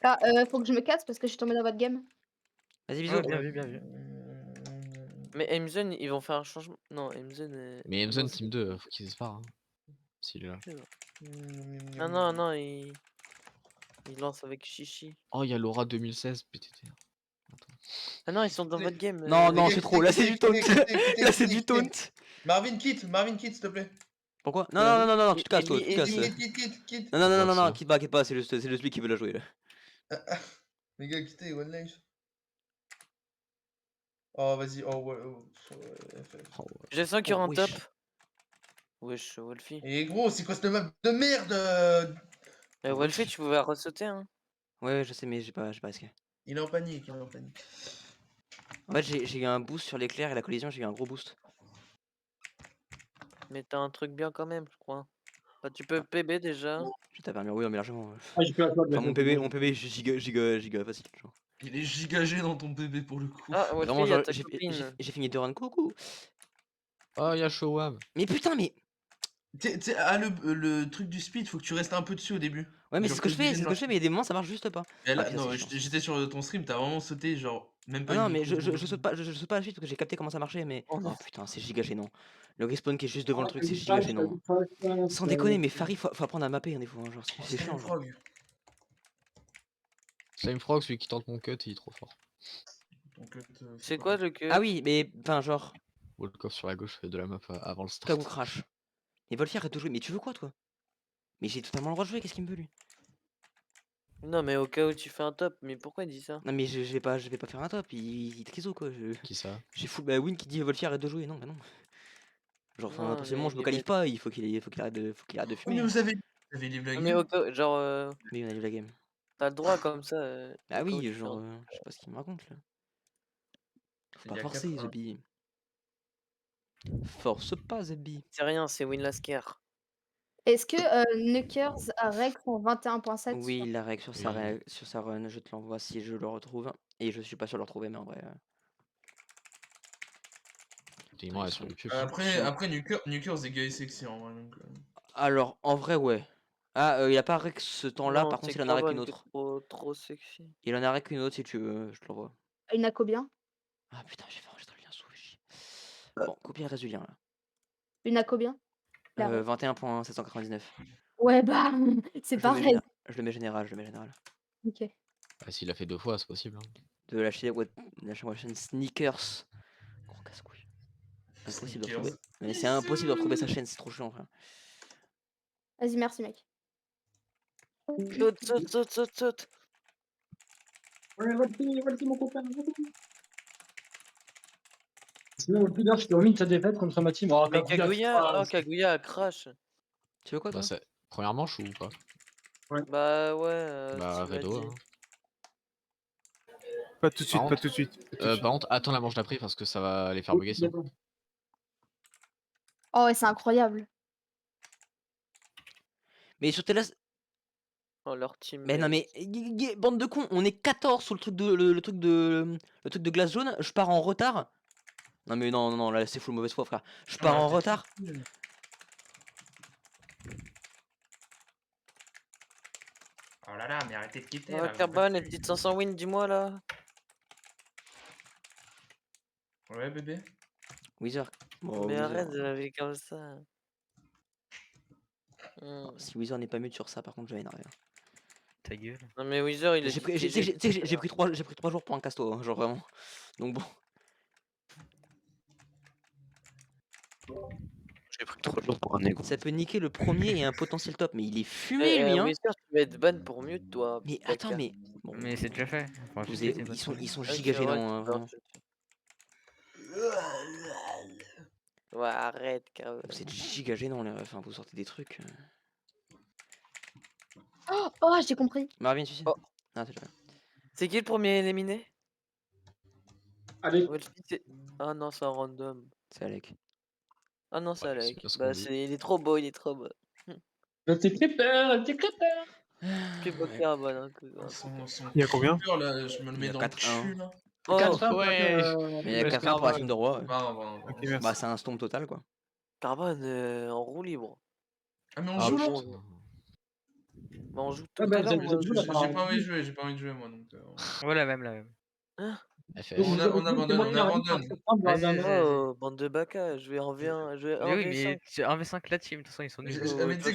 Ah, faut que je me casse parce que je suis tombée dans votre game. Vas-y, bisous. Ouais, bien vu, bien vu. Mais Emzen, ils vont faire un changement. Non, Emzen. Mais Emzen Team 2, faut qu'il se barre. Hein. S'il est là. Non, il lance avec Chichi. Oh, il y a Laura 2016, PTT. Ah non, ils sont dans votre game. Non, c'est trop. Là, c'est du taunt. Là, c'est du taunt. Marvin, quitte, s'il te plaît. Pourquoi? Non, tu te casses, toi, tu te casses. Quitte. Non, quitte pas, c'est juste lui qui veut la jouer là. Les gars, quittez, One Life. Oh, vas-y, oh, ouais. Je sens qu'il y aura un wesh. top. Wesh, Wolfie. Et gros, c'est quoi cette map de merde? Wolfie, tu pouvais ressauter, hein. Ouais, je sais, mais j'ai pas risqué. Il est en panique, En fait, j'ai eu un boost sur l'éclair et la collision, j'ai eu un gros boost. Mais t'as un truc bien quand même, je crois. Bah, tu peux PB déjà. J'ai tapé un mur, oui, mais largement. Ah, j'ai plus la clope, Enfin, mon PB, giga facile, genre. Il est giga gênant ton bébé pour le coup. Ah, ouais, Vraiment, il y a genre, ta copine. j'ai fini 2 rounds, coucou. Oh, y'a Showam. Mais putain, mais. Le truc du speed, faut que tu restes un peu dessus au début. Ouais, mais c'est Genre, ce que t'es je fais, obligé c'est de ce que je fais, marcher. mais il y a des moments, ça marche juste pas. Et Ah, là, putain, non, c'est chiant. j'étais sur ton stream, t'as vraiment sauté, genre, même pas Ah une non, mais microseconde. je saute pas la suite parce que j'ai capté comment ça marchait, mais. Oh Oh non. putain, c'est giga gênant. Le respawn qui est juste devant le Ah, truc, t'as c'est du giga crash, gênant. Sans déconner, mais Farid, faut apprendre à mapper, des fois, hein, genre, Oh, c'est chiant, genre. Slimefrog. Slimefrog, celui qui tente mon cut, il est trop fort. Donc, C'est quoi le cut? Ah oui, mais. Enfin, genre. Walkoff sur la gauche fait de la map avant le start. Kagou crash. Et Volfier arrête de jouer, mais tu veux quoi, toi? Mais j'ai totalement le droit de jouer, qu'est-ce qu'il me veut, lui? Non, mais au cas où tu fais un top, mais pourquoi il dit ça? Non, mais je vais pas faire un top, il triso, quoi. Qui ça? J'ai full. Bah, Win qui dit Volfier arrête de jouer, non, bah non. Genre, enfin, Non, potentiellement, mais je me il qualifie est- pas, il faut qu'il arrête de Oui, fumer. mais Hein. vous avez livré la Mais game. au cas, genre, Oui, on a vu la game. t'as le droit comme ça. Ah au cas où oui, tu fais genre, un- je sais pas ce qu'il me raconte là. Faut Il pas y a forcer, 4-1. Zebi. Force pas, Zebi. C'est rien, c'est Win Lasker. Est-ce que Knuckers a règle son 21.7 Oui, sur- il la règle sur sa, Oui. sur sa run, je te l'envoie si je le retrouve. Et je suis pas sûr de le retrouver, mais en vrai. Techniquement, elle est sur YouTube. Après Nukers est gay et sexy en vrai. Donc, Alors, en vrai, ouais. Ah, il a pas règle ce temps-là, Non, par contre, c'est il en a règle Carbone une qui est autre. trop sexy. Il en a règle une autre si tu veux, je te l'envoie. Il n'a combien? Ah putain, j'ai fait enregistrer le lien sous chier. Bon, copier le reste du lien là. Il n'a combien? La règle. 21.799. Ouais, bah, c'est pareil. Je le mets général, je le mets général. Ok. Ah, s'il l'a fait 2 fois, c'est possible. Hein. De lâcher la chaîne Sneakers. Gros casse-couille. Impossible de Sneakers. retrouver. Mais c'est impossible de retrouver sa chaîne, c'est trop chiant, frère. Vas-y, merci, mec. Saute. Ouais, vas-y, mon copain. Sinon, au leader, je termine ta défaite contre ma team. Oh, Mais Kaguya, Kaguya a crash. Tu veux quoi, toi? Bah, première manche ou pas? Bah ouais. Bah, tu m'as Redo. dit. Hein. Pas tout de suite, Par pas tout de suite. Par contre, attends la manche d'après parce que ça va les faire bugger sinon. Oh, ouais, c'est incroyable. Mais sur Telas. Oh, leur team. Mais non, mais. Bande de cons, on est 14 sur le truc de. Le truc de glace jaune, je pars en retard. Non, mais non, là c'est full mauvaise foi, frère. Je pars en retard. Oh là là, mais arrêtez de quitter. Oh, là, Carbone, vous les petites 500 wins, dis-moi là. Ouais, bébé. Wizard. Oh, Mais Wizard. arrête de laver comme ça. Si Wizard n'est pas mute sur ça, par contre, je vais énerver. Ta gueule. Non, mais Wizard, il est. J'ai pris 3 jours pour un casto, hein, genre vraiment. Donc bon. J'ai pris 3 jours pour un négro. Ça peut niquer le premier et un potentiel top, mais il est fumé lui, hein. Wizard, tu vas être ban pour mute, toi. Mais petit attends, bâtard. mais. Bon, Mais c'est déjà fait. Enfin, vous je sais, avez- c'est pas ils sont Ok, giga ouais, gênants, tu hein, peux vraiment. Ouais, arrête, Carbone. Vous êtes giga gênants, les refs, hein, vous sortez des trucs. Oh, j'ai compris. Marvin, suicide. Oh. Ah, t'as déjà. C'est qui le premier éliminé? Allez. Ah non, c'est un random. C'est Alec. Ah non, c'est Ouais, c'est Alec. bien ce Bah, qu'on dit. il est trop beau, il est trop beau. T'es creeper. Plus beau que Carbone. Hein, Il y a combien? Là, je me le Il y mets a dans le 4-1. cul là. Oh, 4-1, Ouais. Mais il y a 4 pour la team de roi. Ouais. Pardon. Ok, merci. Bah, c'est un stomp total, quoi. Carbone en roue libre. Ah, mais on Ah, joue là. putain. Bah, on joue tout Ah, bah, à l'heure. vous avez joué, là, J'ai par- pas envie de jouer, moi. Donc, Ouais, la même. FF. On abandonne. Oh, bande de bâcards, je vais en V1, je vais Mais oui, 1v5. mais c'est 1v5 la team, de toute façon ils sont nuls. Mais tu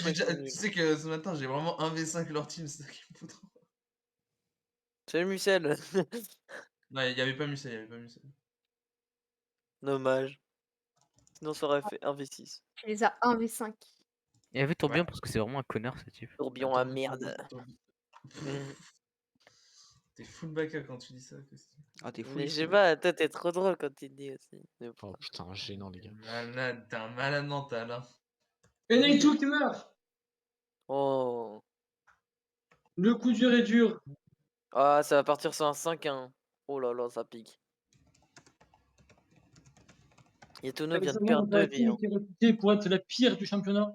sais que ce matin, j'ai vraiment 1v5 leur team, c'est ça qui me fout trop. Salut Mucel. Non, il y avait pas Musel, Dommage. Sinon ça aurait fait 1v6. Tu les as 1v5. Et avait tourbillon Ouais. parce que c'est vraiment un connard ce type. Tourbillon à merde. T'es full baka quand tu dis ça, Costi. Ah, t'es fou. Mais je sais pas, toi t'es trop drôle quand tu dis aussi. Mais Oh putain, gênant les gars. Malade, t'es un malade mental, hein. NA2 qui meurt. Oh. Le coup dur est dur. Ah, ça va partir sur un 5-1. Oh là là, ça pique. Yetono vient de perdre 2 vies. Hein. Qui est réputée pour être la pire du championnat.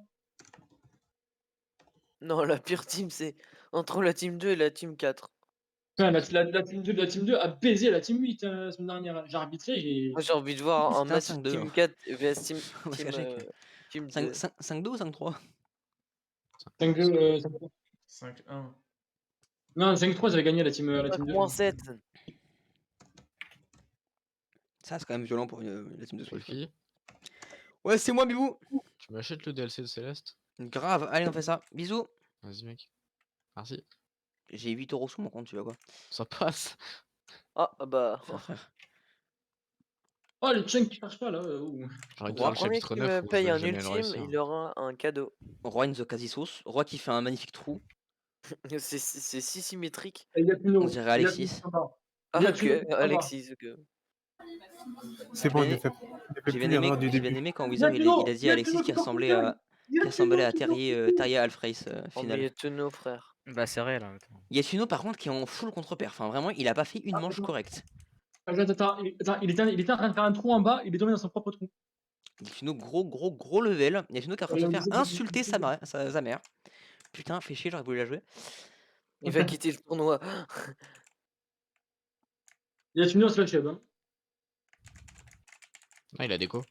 Non, la pire team c'est entre la team 2 et la team 4. Ouais, la team 2 a baisé la team 8 la semaine dernière. J'ai arbitré, Moi, j'ai envie de voir un C'était un match 5-2, Team hein. 4 vs Team, On va se team, cacher que team 2. 5-2 ou 5-3? 5-2, 5-1. non, 5-3, j'avais gagné la team 2. 5-7. Ça, c'est quand même violent pour la team de C'est Swift. qui? Ouais, c'est moi, Bibou. Tu m'achètes le DLC de Céleste? Grave, allez, on fait ça. Bisous. Vas-y, mec. Merci. J'ai 8 € sous mon compte, tu vois quoi. Ça passe. Ah, bah. Enfin, frère. Oh, le chunk qui marche pas là. ouh. J'ai envie de Roi, faire le Premier chapitre qui 9 me où je paye vais un jamais le ultime, réussir. il aura un cadeau. Roi in the quasi sauce. Roi qui fait un magnifique trou. C'est si symétrique. Et Yatuno. On dirait Alexis. Ah, Il y a ok, Tuno qui s'en va. Alexis, ok. C'est bon, J'ai il ne bien fait J'ai plus bien aimé, l'erreur du j'ai bien début. aimé quand Wizard il a dit à Alexis qui ressemblait à Taria Alfreys Oh, mais final. Yatuno, frère. Bah, c'est réel. Hein. Yasuno par contre qui est en full contre-pair. Enfin vraiment, il a pas fait une manche correcte. Attends, il était en train de faire un trou en bas, il est tombé dans son propre trou. Yasuno gros level. Yasuno qui est en train de se faire insulter sa mère. Putain, fait chier, j'aurais voulu la jouer. Il va quitter le tournoi. Yatuno, c'est le chef. Hein. Ah, il a déco.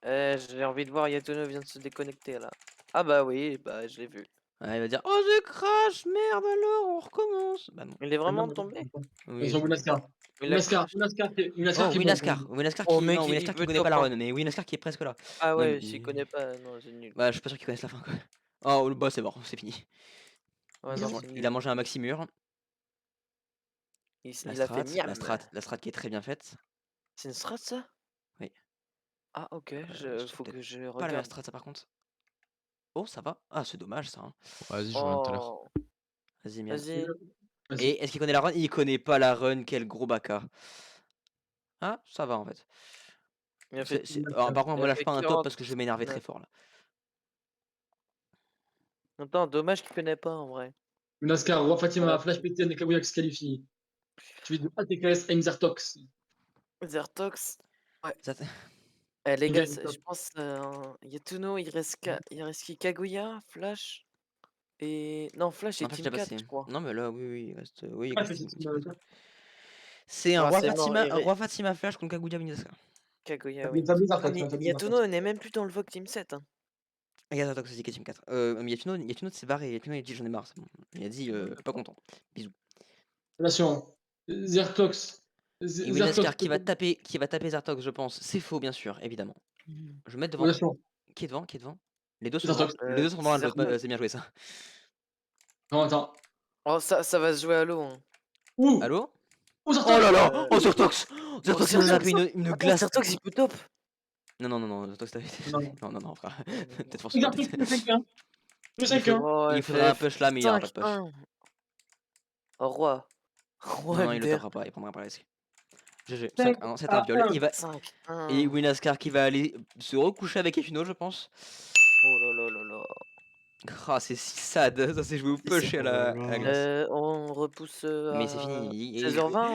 J'ai envie de voir Yatuno vient de se déconnecter là. Ah bah oui, bah je l'ai vu. Ouais, il va dire oh je crash, merde alors, on recommence. Bah non. Il est vraiment tombé. Oui. Ils ont Winaskar. Il a Winaskar crash. Oh, Winaskar. Winaskar Oh, qui, mec, non, il Winaskar qui veut connaît top pas la rank. run, mais Winaskar qui est presque là. Ah Non, ouais, mais s'il connaît pas, non, c'est nul. Bah, je suis pas sûr qu'il connaisse la fin quoi. Oh, le boss c'est mort, c'est fini. Ouais, Il non, a- c'est il nul. a mangé un maxi mur. Il La a fait strat, miam. la strat qui est très bien faite. C'est une strat ça? Oui. Ah ok, faut que je Pas la regarde. meilleure strat ça par contre. Oh, ça va. Ah, c'est dommage ça. Hein. Vas-y, je reviens tout à l'heure. Oh, Vas-y, Mian. vas-y. Et est-ce qu'il connaît la run? Il connaît pas la run, quel gros baka. Ah, ça va en fait. Il a fait, Alors, par contre, il me a lâche fait pas un top 40. parce que je vais m'énerver très Ouais. fort là. Attends, dommage qu'il connaît pas en vrai. Winaskar, Roi Fatima, Flash PTN et Kaguya qui se qualifie. Tu veux de ATKS Aimzertox. Zertox. Ouais. Ça- Eh les gars, Top. je pense Yatuno, il reste qui Kaguya, Flash et non Flash et Non, Flash Team déjà 4 passé. je crois. Non, mais là, oui, il reste. Oui, il Ah, reste c'est Team Team 4. C'est un Ah, roi c'est mort, Fatima, il un roi Fatima Flash contre Kaguya Winaskar. Kaguya, oui. Yatuno n'est même plus dans le VOG Team 7. Hein. Regarde, attends, c'est qui Team 4. Yatuno s'est barré. Yatuno il a dit j'en ai marre, c'est bon. Il a dit pas content. Bisous. Attention. Zertox. Et Winaskar qui va taper Zartox, je pense. C'est faux, bien sûr, évidemment. Je vais mettre devant. Attention. Qui est devant? Qui est devant? Les deux sont Zartox. devant. Les deux sont devant. Zartox. C'est bien joué ça. Non, attends. Oh ça va se jouer à l'eau. Hein. Ouh. Allô? Oh, Zartox. Oh là là! Oh Zartox! Zartox il nous a fait une glace. Zertox il peut top. Non, Zartox t'as fait. Non, frère. Peut-être forcément. Zartox, le 5-1. Le 5-1. Oh, Il faudrait un push là, mais il n'y aura pas de push. 5-1. Oh, roi. Non, il le tapera pas, il prendra pas le risque. GG, 5-1, c'est un viol. Il va... 5-1. Et Winaskar qui va aller se recoucher avec Efuno, je pense. Oh là là là là. Ah, c'est si sad, ça s'est joué au push et à la glace. On repousse Mais c'est fini. 16h20